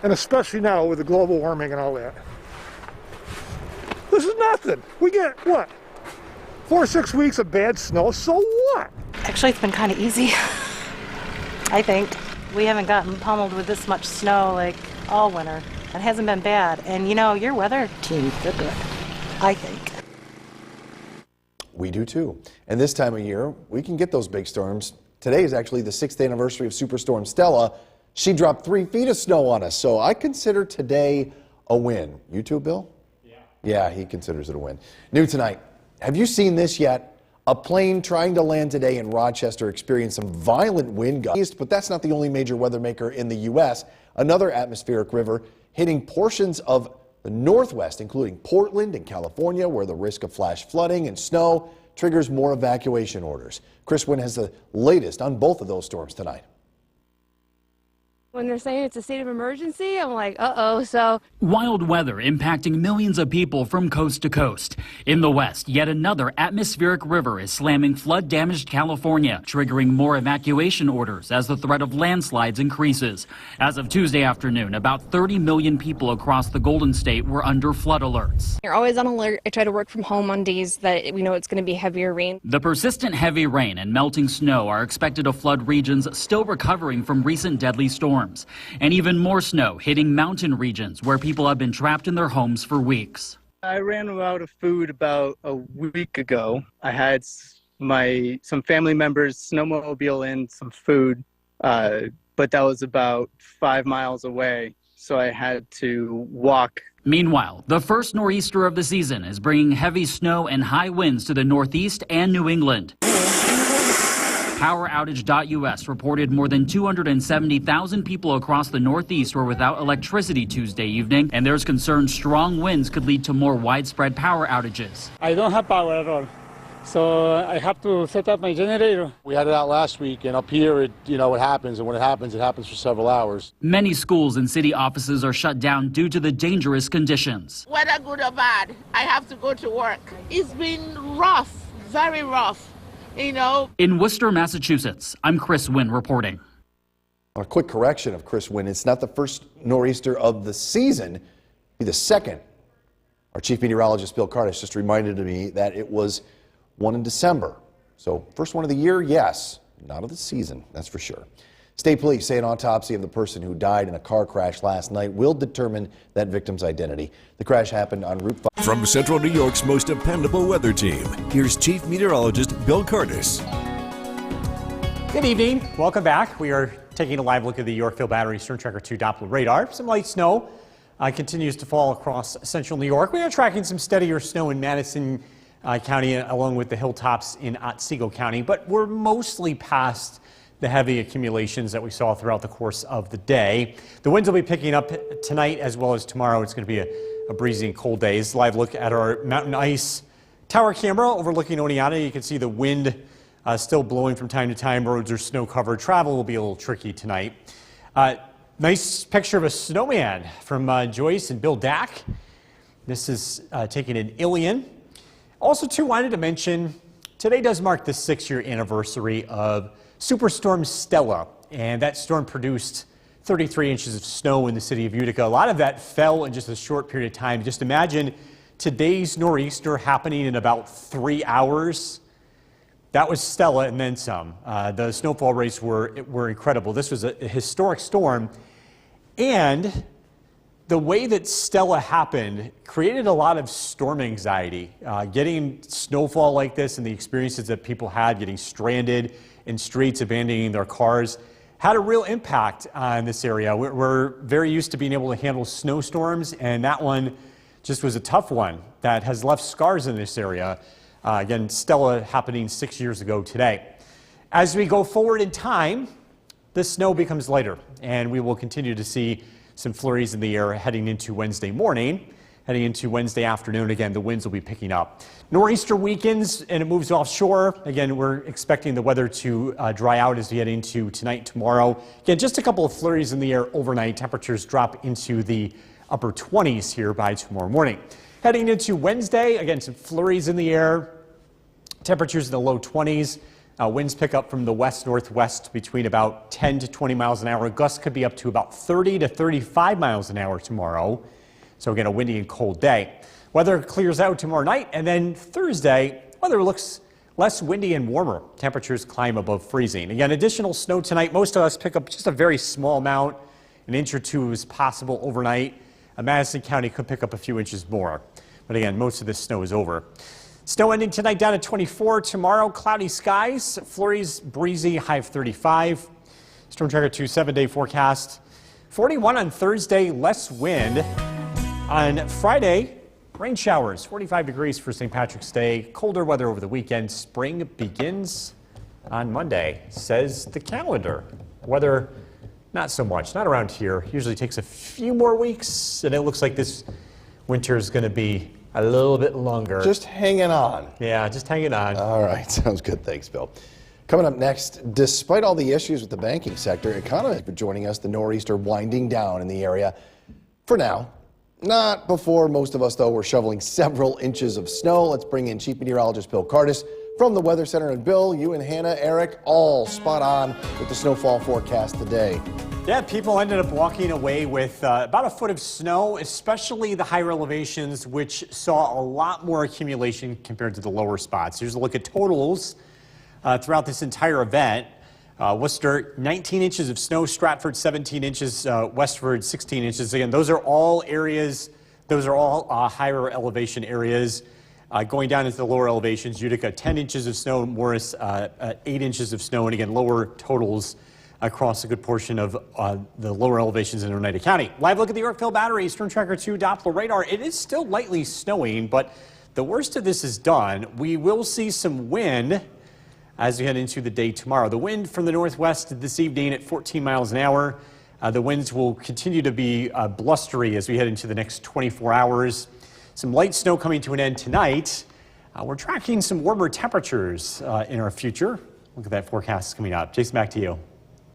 and especially now with the global warming and all that. This is nothing. We get, what, 4 or 6 weeks of bad snow, so what? Actually, it's been kind of easy, I think. We haven't gotten pummeled with this much snow like all winter. It hasn't been bad. And your weather team, they're good, I think. We do too. And this time of year, we can get those big storms. Today is actually the 6th anniversary of Superstorm Stella. She dropped 3 feet of snow on us, so I consider today a win. You too, Bill? Yeah, he considers it a win. New tonight, have you seen this yet? A plane trying to land today in Rochester experienced some violent wind gusts, but that's not the only major weather maker in the U.S. Another atmospheric river hitting portions of the Northwest, including Portland and California, where the risk of flash flooding and snow triggers more evacuation orders. Chris Wynn has the latest on both of those storms tonight. When they're saying it's a state of emergency, I'm like, uh-oh, so. Wild weather impacting millions of people from coast to coast. In the West, yet another atmospheric river is slamming flood-damaged California, triggering more evacuation orders as the threat of landslides increases. As of Tuesday afternoon, about 30 million people across the Golden State were under flood alerts. You're always on alert. I try to work from home on days that we know it's going to be heavier rain. The persistent heavy rain and melting snow are expected to flood regions still recovering from recent deadly storms. And even more snow hitting mountain regions where people have been trapped in their homes for weeks. I ran out of food about a week ago. I had some family members snowmobile in some food, but that was about 5 miles away, so I had to walk. Meanwhile, the first nor'easter of the season is bringing heavy snow and high winds to the Northeast and New England. PowerOutage.us reported more than 270,000 people across the Northeast were without electricity Tuesday evening, and there's concern strong winds could lead to more widespread power outages. I don't have power at all, so I have to set up my generator. We had it out last week, and up here, it happens, and when it happens for several hours. Many schools and city offices are shut down due to the dangerous conditions. Whether good or bad, I have to go to work. It's been rough, very rough. In Worcester, Massachusetts, I'm Chris Wynn reporting. A quick correction of Chris Wynn. It's not the first nor'easter of the season, it'll be the second. Our chief meteorologist, Bill Curtis, just reminded me that it was one in December. So first one of the year, yes, not of the season, that's for sure. State police say an autopsy of the person who died in a car crash last night will determine that victim's identity. The crash happened on Route 5. From Central New York's most dependable weather team, here's Chief Meteorologist Bill Curtis. Good evening. Welcome back. We are taking a live look at the Yorkville Battery Storm Tracker 2 Doppler radar. Some light snow continues to fall across central New York. We are tracking some steadier snow in Madison County along with the hilltops in Otsego County, but we're mostly past the heavy accumulations that we saw throughout the course of the day. The winds will be picking up tonight as well as tomorrow. It's going to be a breezy and cold day. This is a live look at our mountain ice tower camera overlooking Oneonta. You can see the wind still blowing from time to time. Roads are snow covered. Travel will be a little tricky tonight. Nice picture of a snowman from Joyce and Bill Dack. This is taken in Ilion. Also, too, wanted to mention today does mark the 6-year anniversary of Superstorm Stella, and that storm produced 33 inches of snow in the city of Utica. A lot of that fell in just a short period of time. Just imagine today's nor'easter happening in about 3 hours. That was Stella and then some. The snowfall rates were incredible. This was a historic storm, and the way that Stella happened created a lot of storm anxiety. Getting snowfall like this and the experiences that people had getting stranded in streets, abandoning their cars, had a real impact on this area. We're very used to being able to handle snowstorms, and that one just was a tough one that has left scars in this area. Again, Stella happening 6 years ago today. As we go forward in time, the snow becomes lighter, and we will continue to see some flurries in the air heading into Wednesday morning. Heading into Wednesday afternoon, again, the winds will be picking up. Nor'easter weakens and it moves offshore. Again, we're expecting the weather to dry out as we head into tonight, tomorrow. Again, just a couple of flurries in the air overnight. Temperatures drop into the upper 20s here by tomorrow morning. Heading into Wednesday, again, some flurries in the air. Temperatures in the low 20s. Winds pick up from the west-northwest between about 10 to 20 miles an hour. Gusts could be up to about 30 to 35 miles an hour tomorrow. So again, a windy and cold day. Weather clears out tomorrow night, and then Thursday, weather looks less windy and warmer. Temperatures climb above freezing. Again, additional snow tonight. Most of us pick up just a very small amount. An inch or two is possible overnight. Madison County could pick up a few inches more. But again, most of this snow is over. Snow ending tonight down at 24. Tomorrow, cloudy skies, flurries, breezy, high of 35. Storm Tracker 2 7-day forecast. 41 on Thursday, less wind. On Friday, rain showers, 45 degrees for St. Patrick's Day. Colder weather over the weekend. Spring begins on Monday, says the calendar. Weather, not so much, not around here. Usually takes a few more weeks, and it looks like this winter is going to be a little bit longer. Just hanging on. Yeah, just hanging on. All right, sounds good. Thanks, Bill. Coming up next, despite all the issues with the banking sector, economists are joining us. The nor'easter winding down in the area for now. Not before most of us, though, were shoveling several inches of snow. Let's bring in Chief Meteorologist Bill Cardis from the Weather Center. And Bill, you and Hannah, Eric, all spot on with the snowfall forecast today. Yeah, people ended up walking away with about a foot of snow, especially the higher elevations, which saw a lot more accumulation compared to the lower spots. Here's a look at totals throughout this entire event. Worcester, 19 inches of snow, Stratford, 17 inches, Westford, 16 inches. Again, those are all areas, those are all higher elevation areas. Going down into the lower elevations, Utica, 10 inches of snow, Morris, 8 inches of snow, and again, lower totals across a good portion of the lower elevations in Oneida County. Live look at the Yorkville Battery, Storm Tracker 2 Doppler radar. It is still lightly snowing, but the worst of this is done. We will see some wind as we head into the day tomorrow. The wind from the northwest this evening at 14 miles an hour. The winds will continue to be blustery as we head into the next 24 hours. Some light snow coming to an end tonight. We're tracking some warmer temperatures in our future. Look at that forecast coming up. Jason, back to you.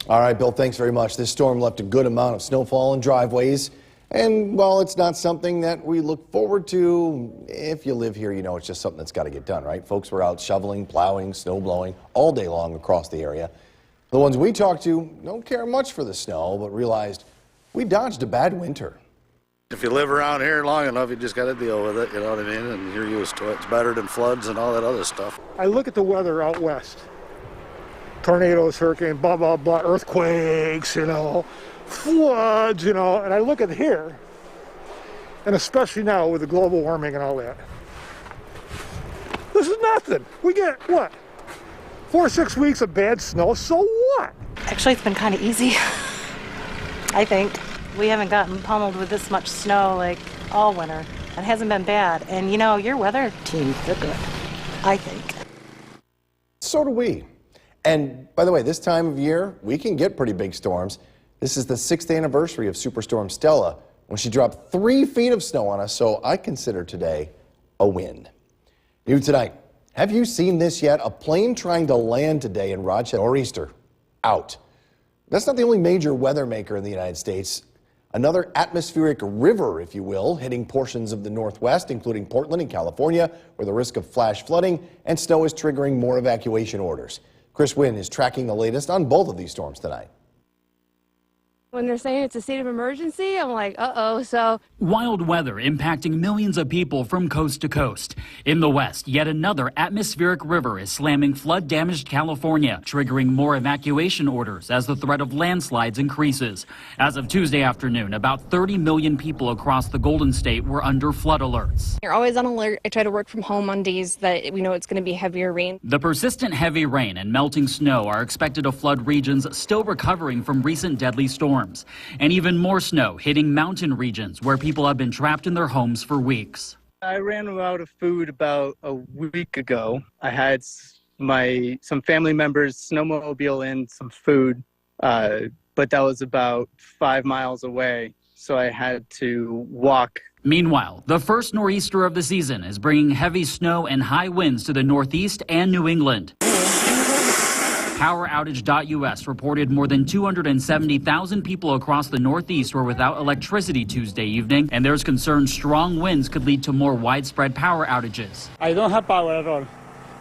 All right, Bill, thanks very much. This storm left a good amount of snowfall in driveways. And while it's not something that we look forward to, if you live here, you know it's just something that's got to get done, right? Folks were out shoveling, plowing, snow blowing all day long across the area. The ones we talked to don't care much for the snow, but realized we dodged a bad winter. If you live around here long enough, you just got to deal with it, you know what I mean? And you're used to it. It's better than floods and all that other stuff. I look at the weather out west. Tornadoes, hurricane, blah, blah, blah, earthquakes, you know, floods, you know, and I look at here, and especially now with the global warming and all that, this is nothing. We get, what, 4 or 6 weeks of bad snow, so what? Actually, it's been kind of easy, I think. We haven't gotten pummeled with this much snow like all winter. It hasn't been bad. And you know, your weather team, they're good, I think. So do we. And by the way, this time of year, we can get pretty big storms. This is the 6th anniversary of Superstorm Stella, when she dropped 3 feet of snow on us, so I consider today a win. New tonight, have you seen this yet? A plane trying to land today in Rochester. Nor'easter, out. That's not the only major weather maker in the United States. Another atmospheric river, if you will, hitting portions of the Northwest, including Portland and California, where the risk of flash flooding and snow is triggering more evacuation orders. Chris Wynn is tracking the latest on both of these storms tonight. When they're saying it's a state of emergency, I'm like, uh-oh, so. Wild weather impacting millions of people from coast to coast. In the west, yet another atmospheric river is slamming flood-damaged California, triggering more evacuation orders as the threat of landslides increases. As of Tuesday afternoon, about 30 million people across the Golden State were under flood alerts. You're always on alert. I try to work from home on days that we know it's going to be heavier rain. The persistent heavy rain and melting snow are expected to flood regions still recovering from recent deadly storms. And even more snow hitting mountain regions where people have been trapped in their homes for weeks. I ran out of food about a week ago. I had some family members snowmobile in some food, but that was about 5 miles away. So I had to walk Meanwhile, the first nor'easter of the season is bringing heavy snow and high winds to the Northeast and New England. PowerOutage.us reported more than 270,000 people across the Northeast were without electricity Tuesday evening, and there's concern strong winds could lead to more widespread power outages. I don't have power at all,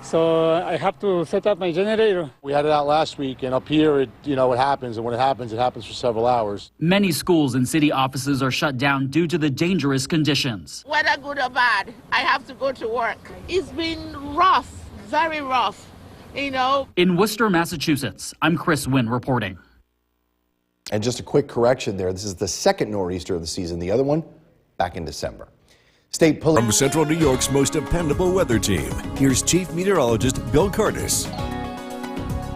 so I have to set up my generator. We had it out last week, and up here, it happens, and when it happens for several hours. Many schools and city offices are shut down due to the dangerous conditions. Whether good or bad, I have to go to work. It's been rough, very rough. In Worcester, Massachusetts, I'm Chris Wynn reporting. And just a quick correction there. This is the second nor'easter of the season. The other one back in December. State police. From Central New York's most dependable weather team, here's Chief Meteorologist Bill Curtis.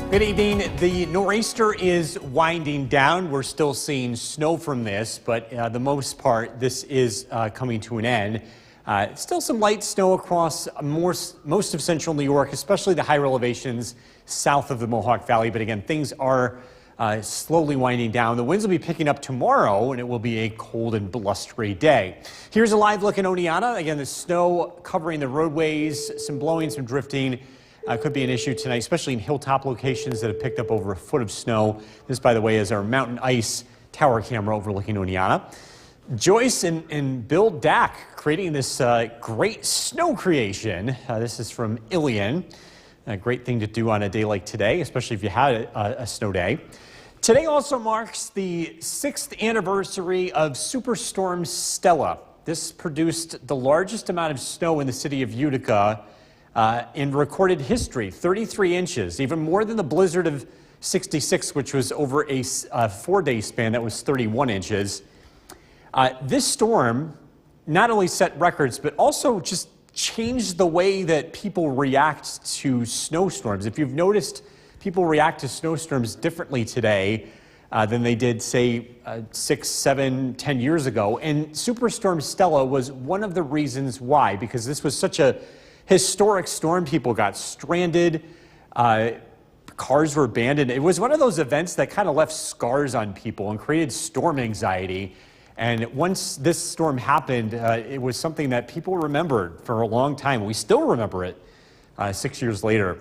Good evening. The nor'easter is winding down. We're still seeing snow from this, but the most part, this is coming to an end. Still some light snow across most of central New York, especially the higher elevations south of the Mohawk Valley. But again, things are slowly winding down. The winds will be picking up tomorrow, and it will be a cold and blustery day. Here's a live look in Oneonta. Again, the snow covering the roadways, some blowing, some drifting. Could be an issue tonight, especially in hilltop locations that have picked up over a foot of snow. This, by the way, is our mountain ice tower camera overlooking Oneonta. Joyce and Bill Dack creating this great snow creation. This is from Ilion. A great thing to do on a day like today, especially if you had a snow day. Today also marks the 6th anniversary of Superstorm Stella. This produced the largest amount of snow in the city of Utica in recorded history, 33 inches, even more than the blizzard of 66, which was over a 4-day span that was 31 inches. This storm not only set records, but also just changed the way that people react to snowstorms. If you've noticed, people react to snowstorms differently today than they did, say, 6, 7, 10 years ago. And Superstorm Stella was one of the reasons why, because this was such a historic storm. People got stranded. Cars were abandoned. It was one of those events that kind of left scars on people and created storm anxiety. And once this storm happened, it was something that people remembered for a long time. We still remember it 6 years later.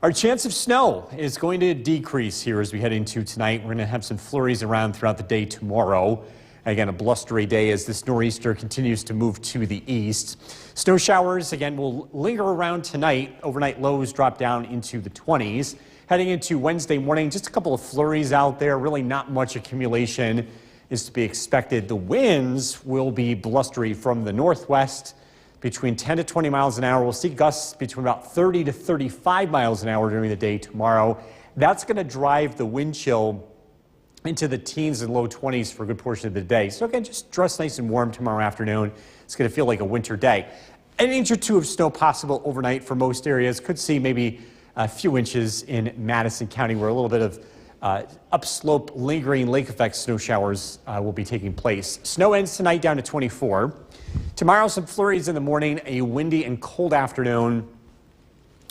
Our chance of snow is going to decrease here as we head into tonight. We're going to have some flurries around throughout the day tomorrow. Again, a blustery day as this nor'easter continues to move to the east. Snow showers, again, will linger around tonight. Overnight lows drop down into the 20s. Heading into Wednesday morning, just a couple of flurries out there, really not much accumulation is to be expected. The winds will be blustery from the northwest, between 10 to 20 miles an hour. We'll see gusts between about 30 to 35 miles an hour during the day tomorrow. That's going to drive the wind chill into the teens and low 20s for a good portion of the day. So again, just dress nice and warm tomorrow afternoon. It's going to feel like a winter day. An inch or two of snow possible overnight for most areas. Could see maybe a few inches in Madison County, where a little bit of upslope lingering lake effect snow showers will be taking place. Snow ends tonight down to 24. Tomorrow, some flurries in the morning, a windy and cold afternoon.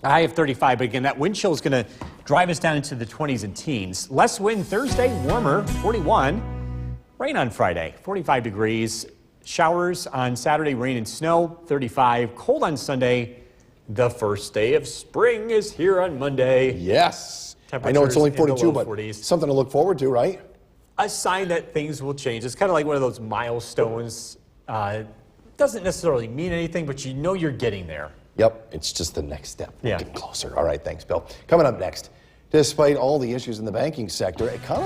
A high of 35, but again, that wind chill is going to drive us down into the 20s and teens. Less wind Thursday, warmer, 41. Rain on Friday, 45 degrees. Showers on Saturday, rain and snow, 35. Cold on Sunday. The first day of spring is here on Monday. Yes. I know it's only 42, but 40s. Something to look forward to, right? A sign that things will change. It's kind of like one of those milestones. Doesn't necessarily mean anything, but you know you're getting there. Yep, it's just the next step. Yeah. Getting closer. All right, thanks, Bill. Coming up next, despite all the issues in the banking sector, economists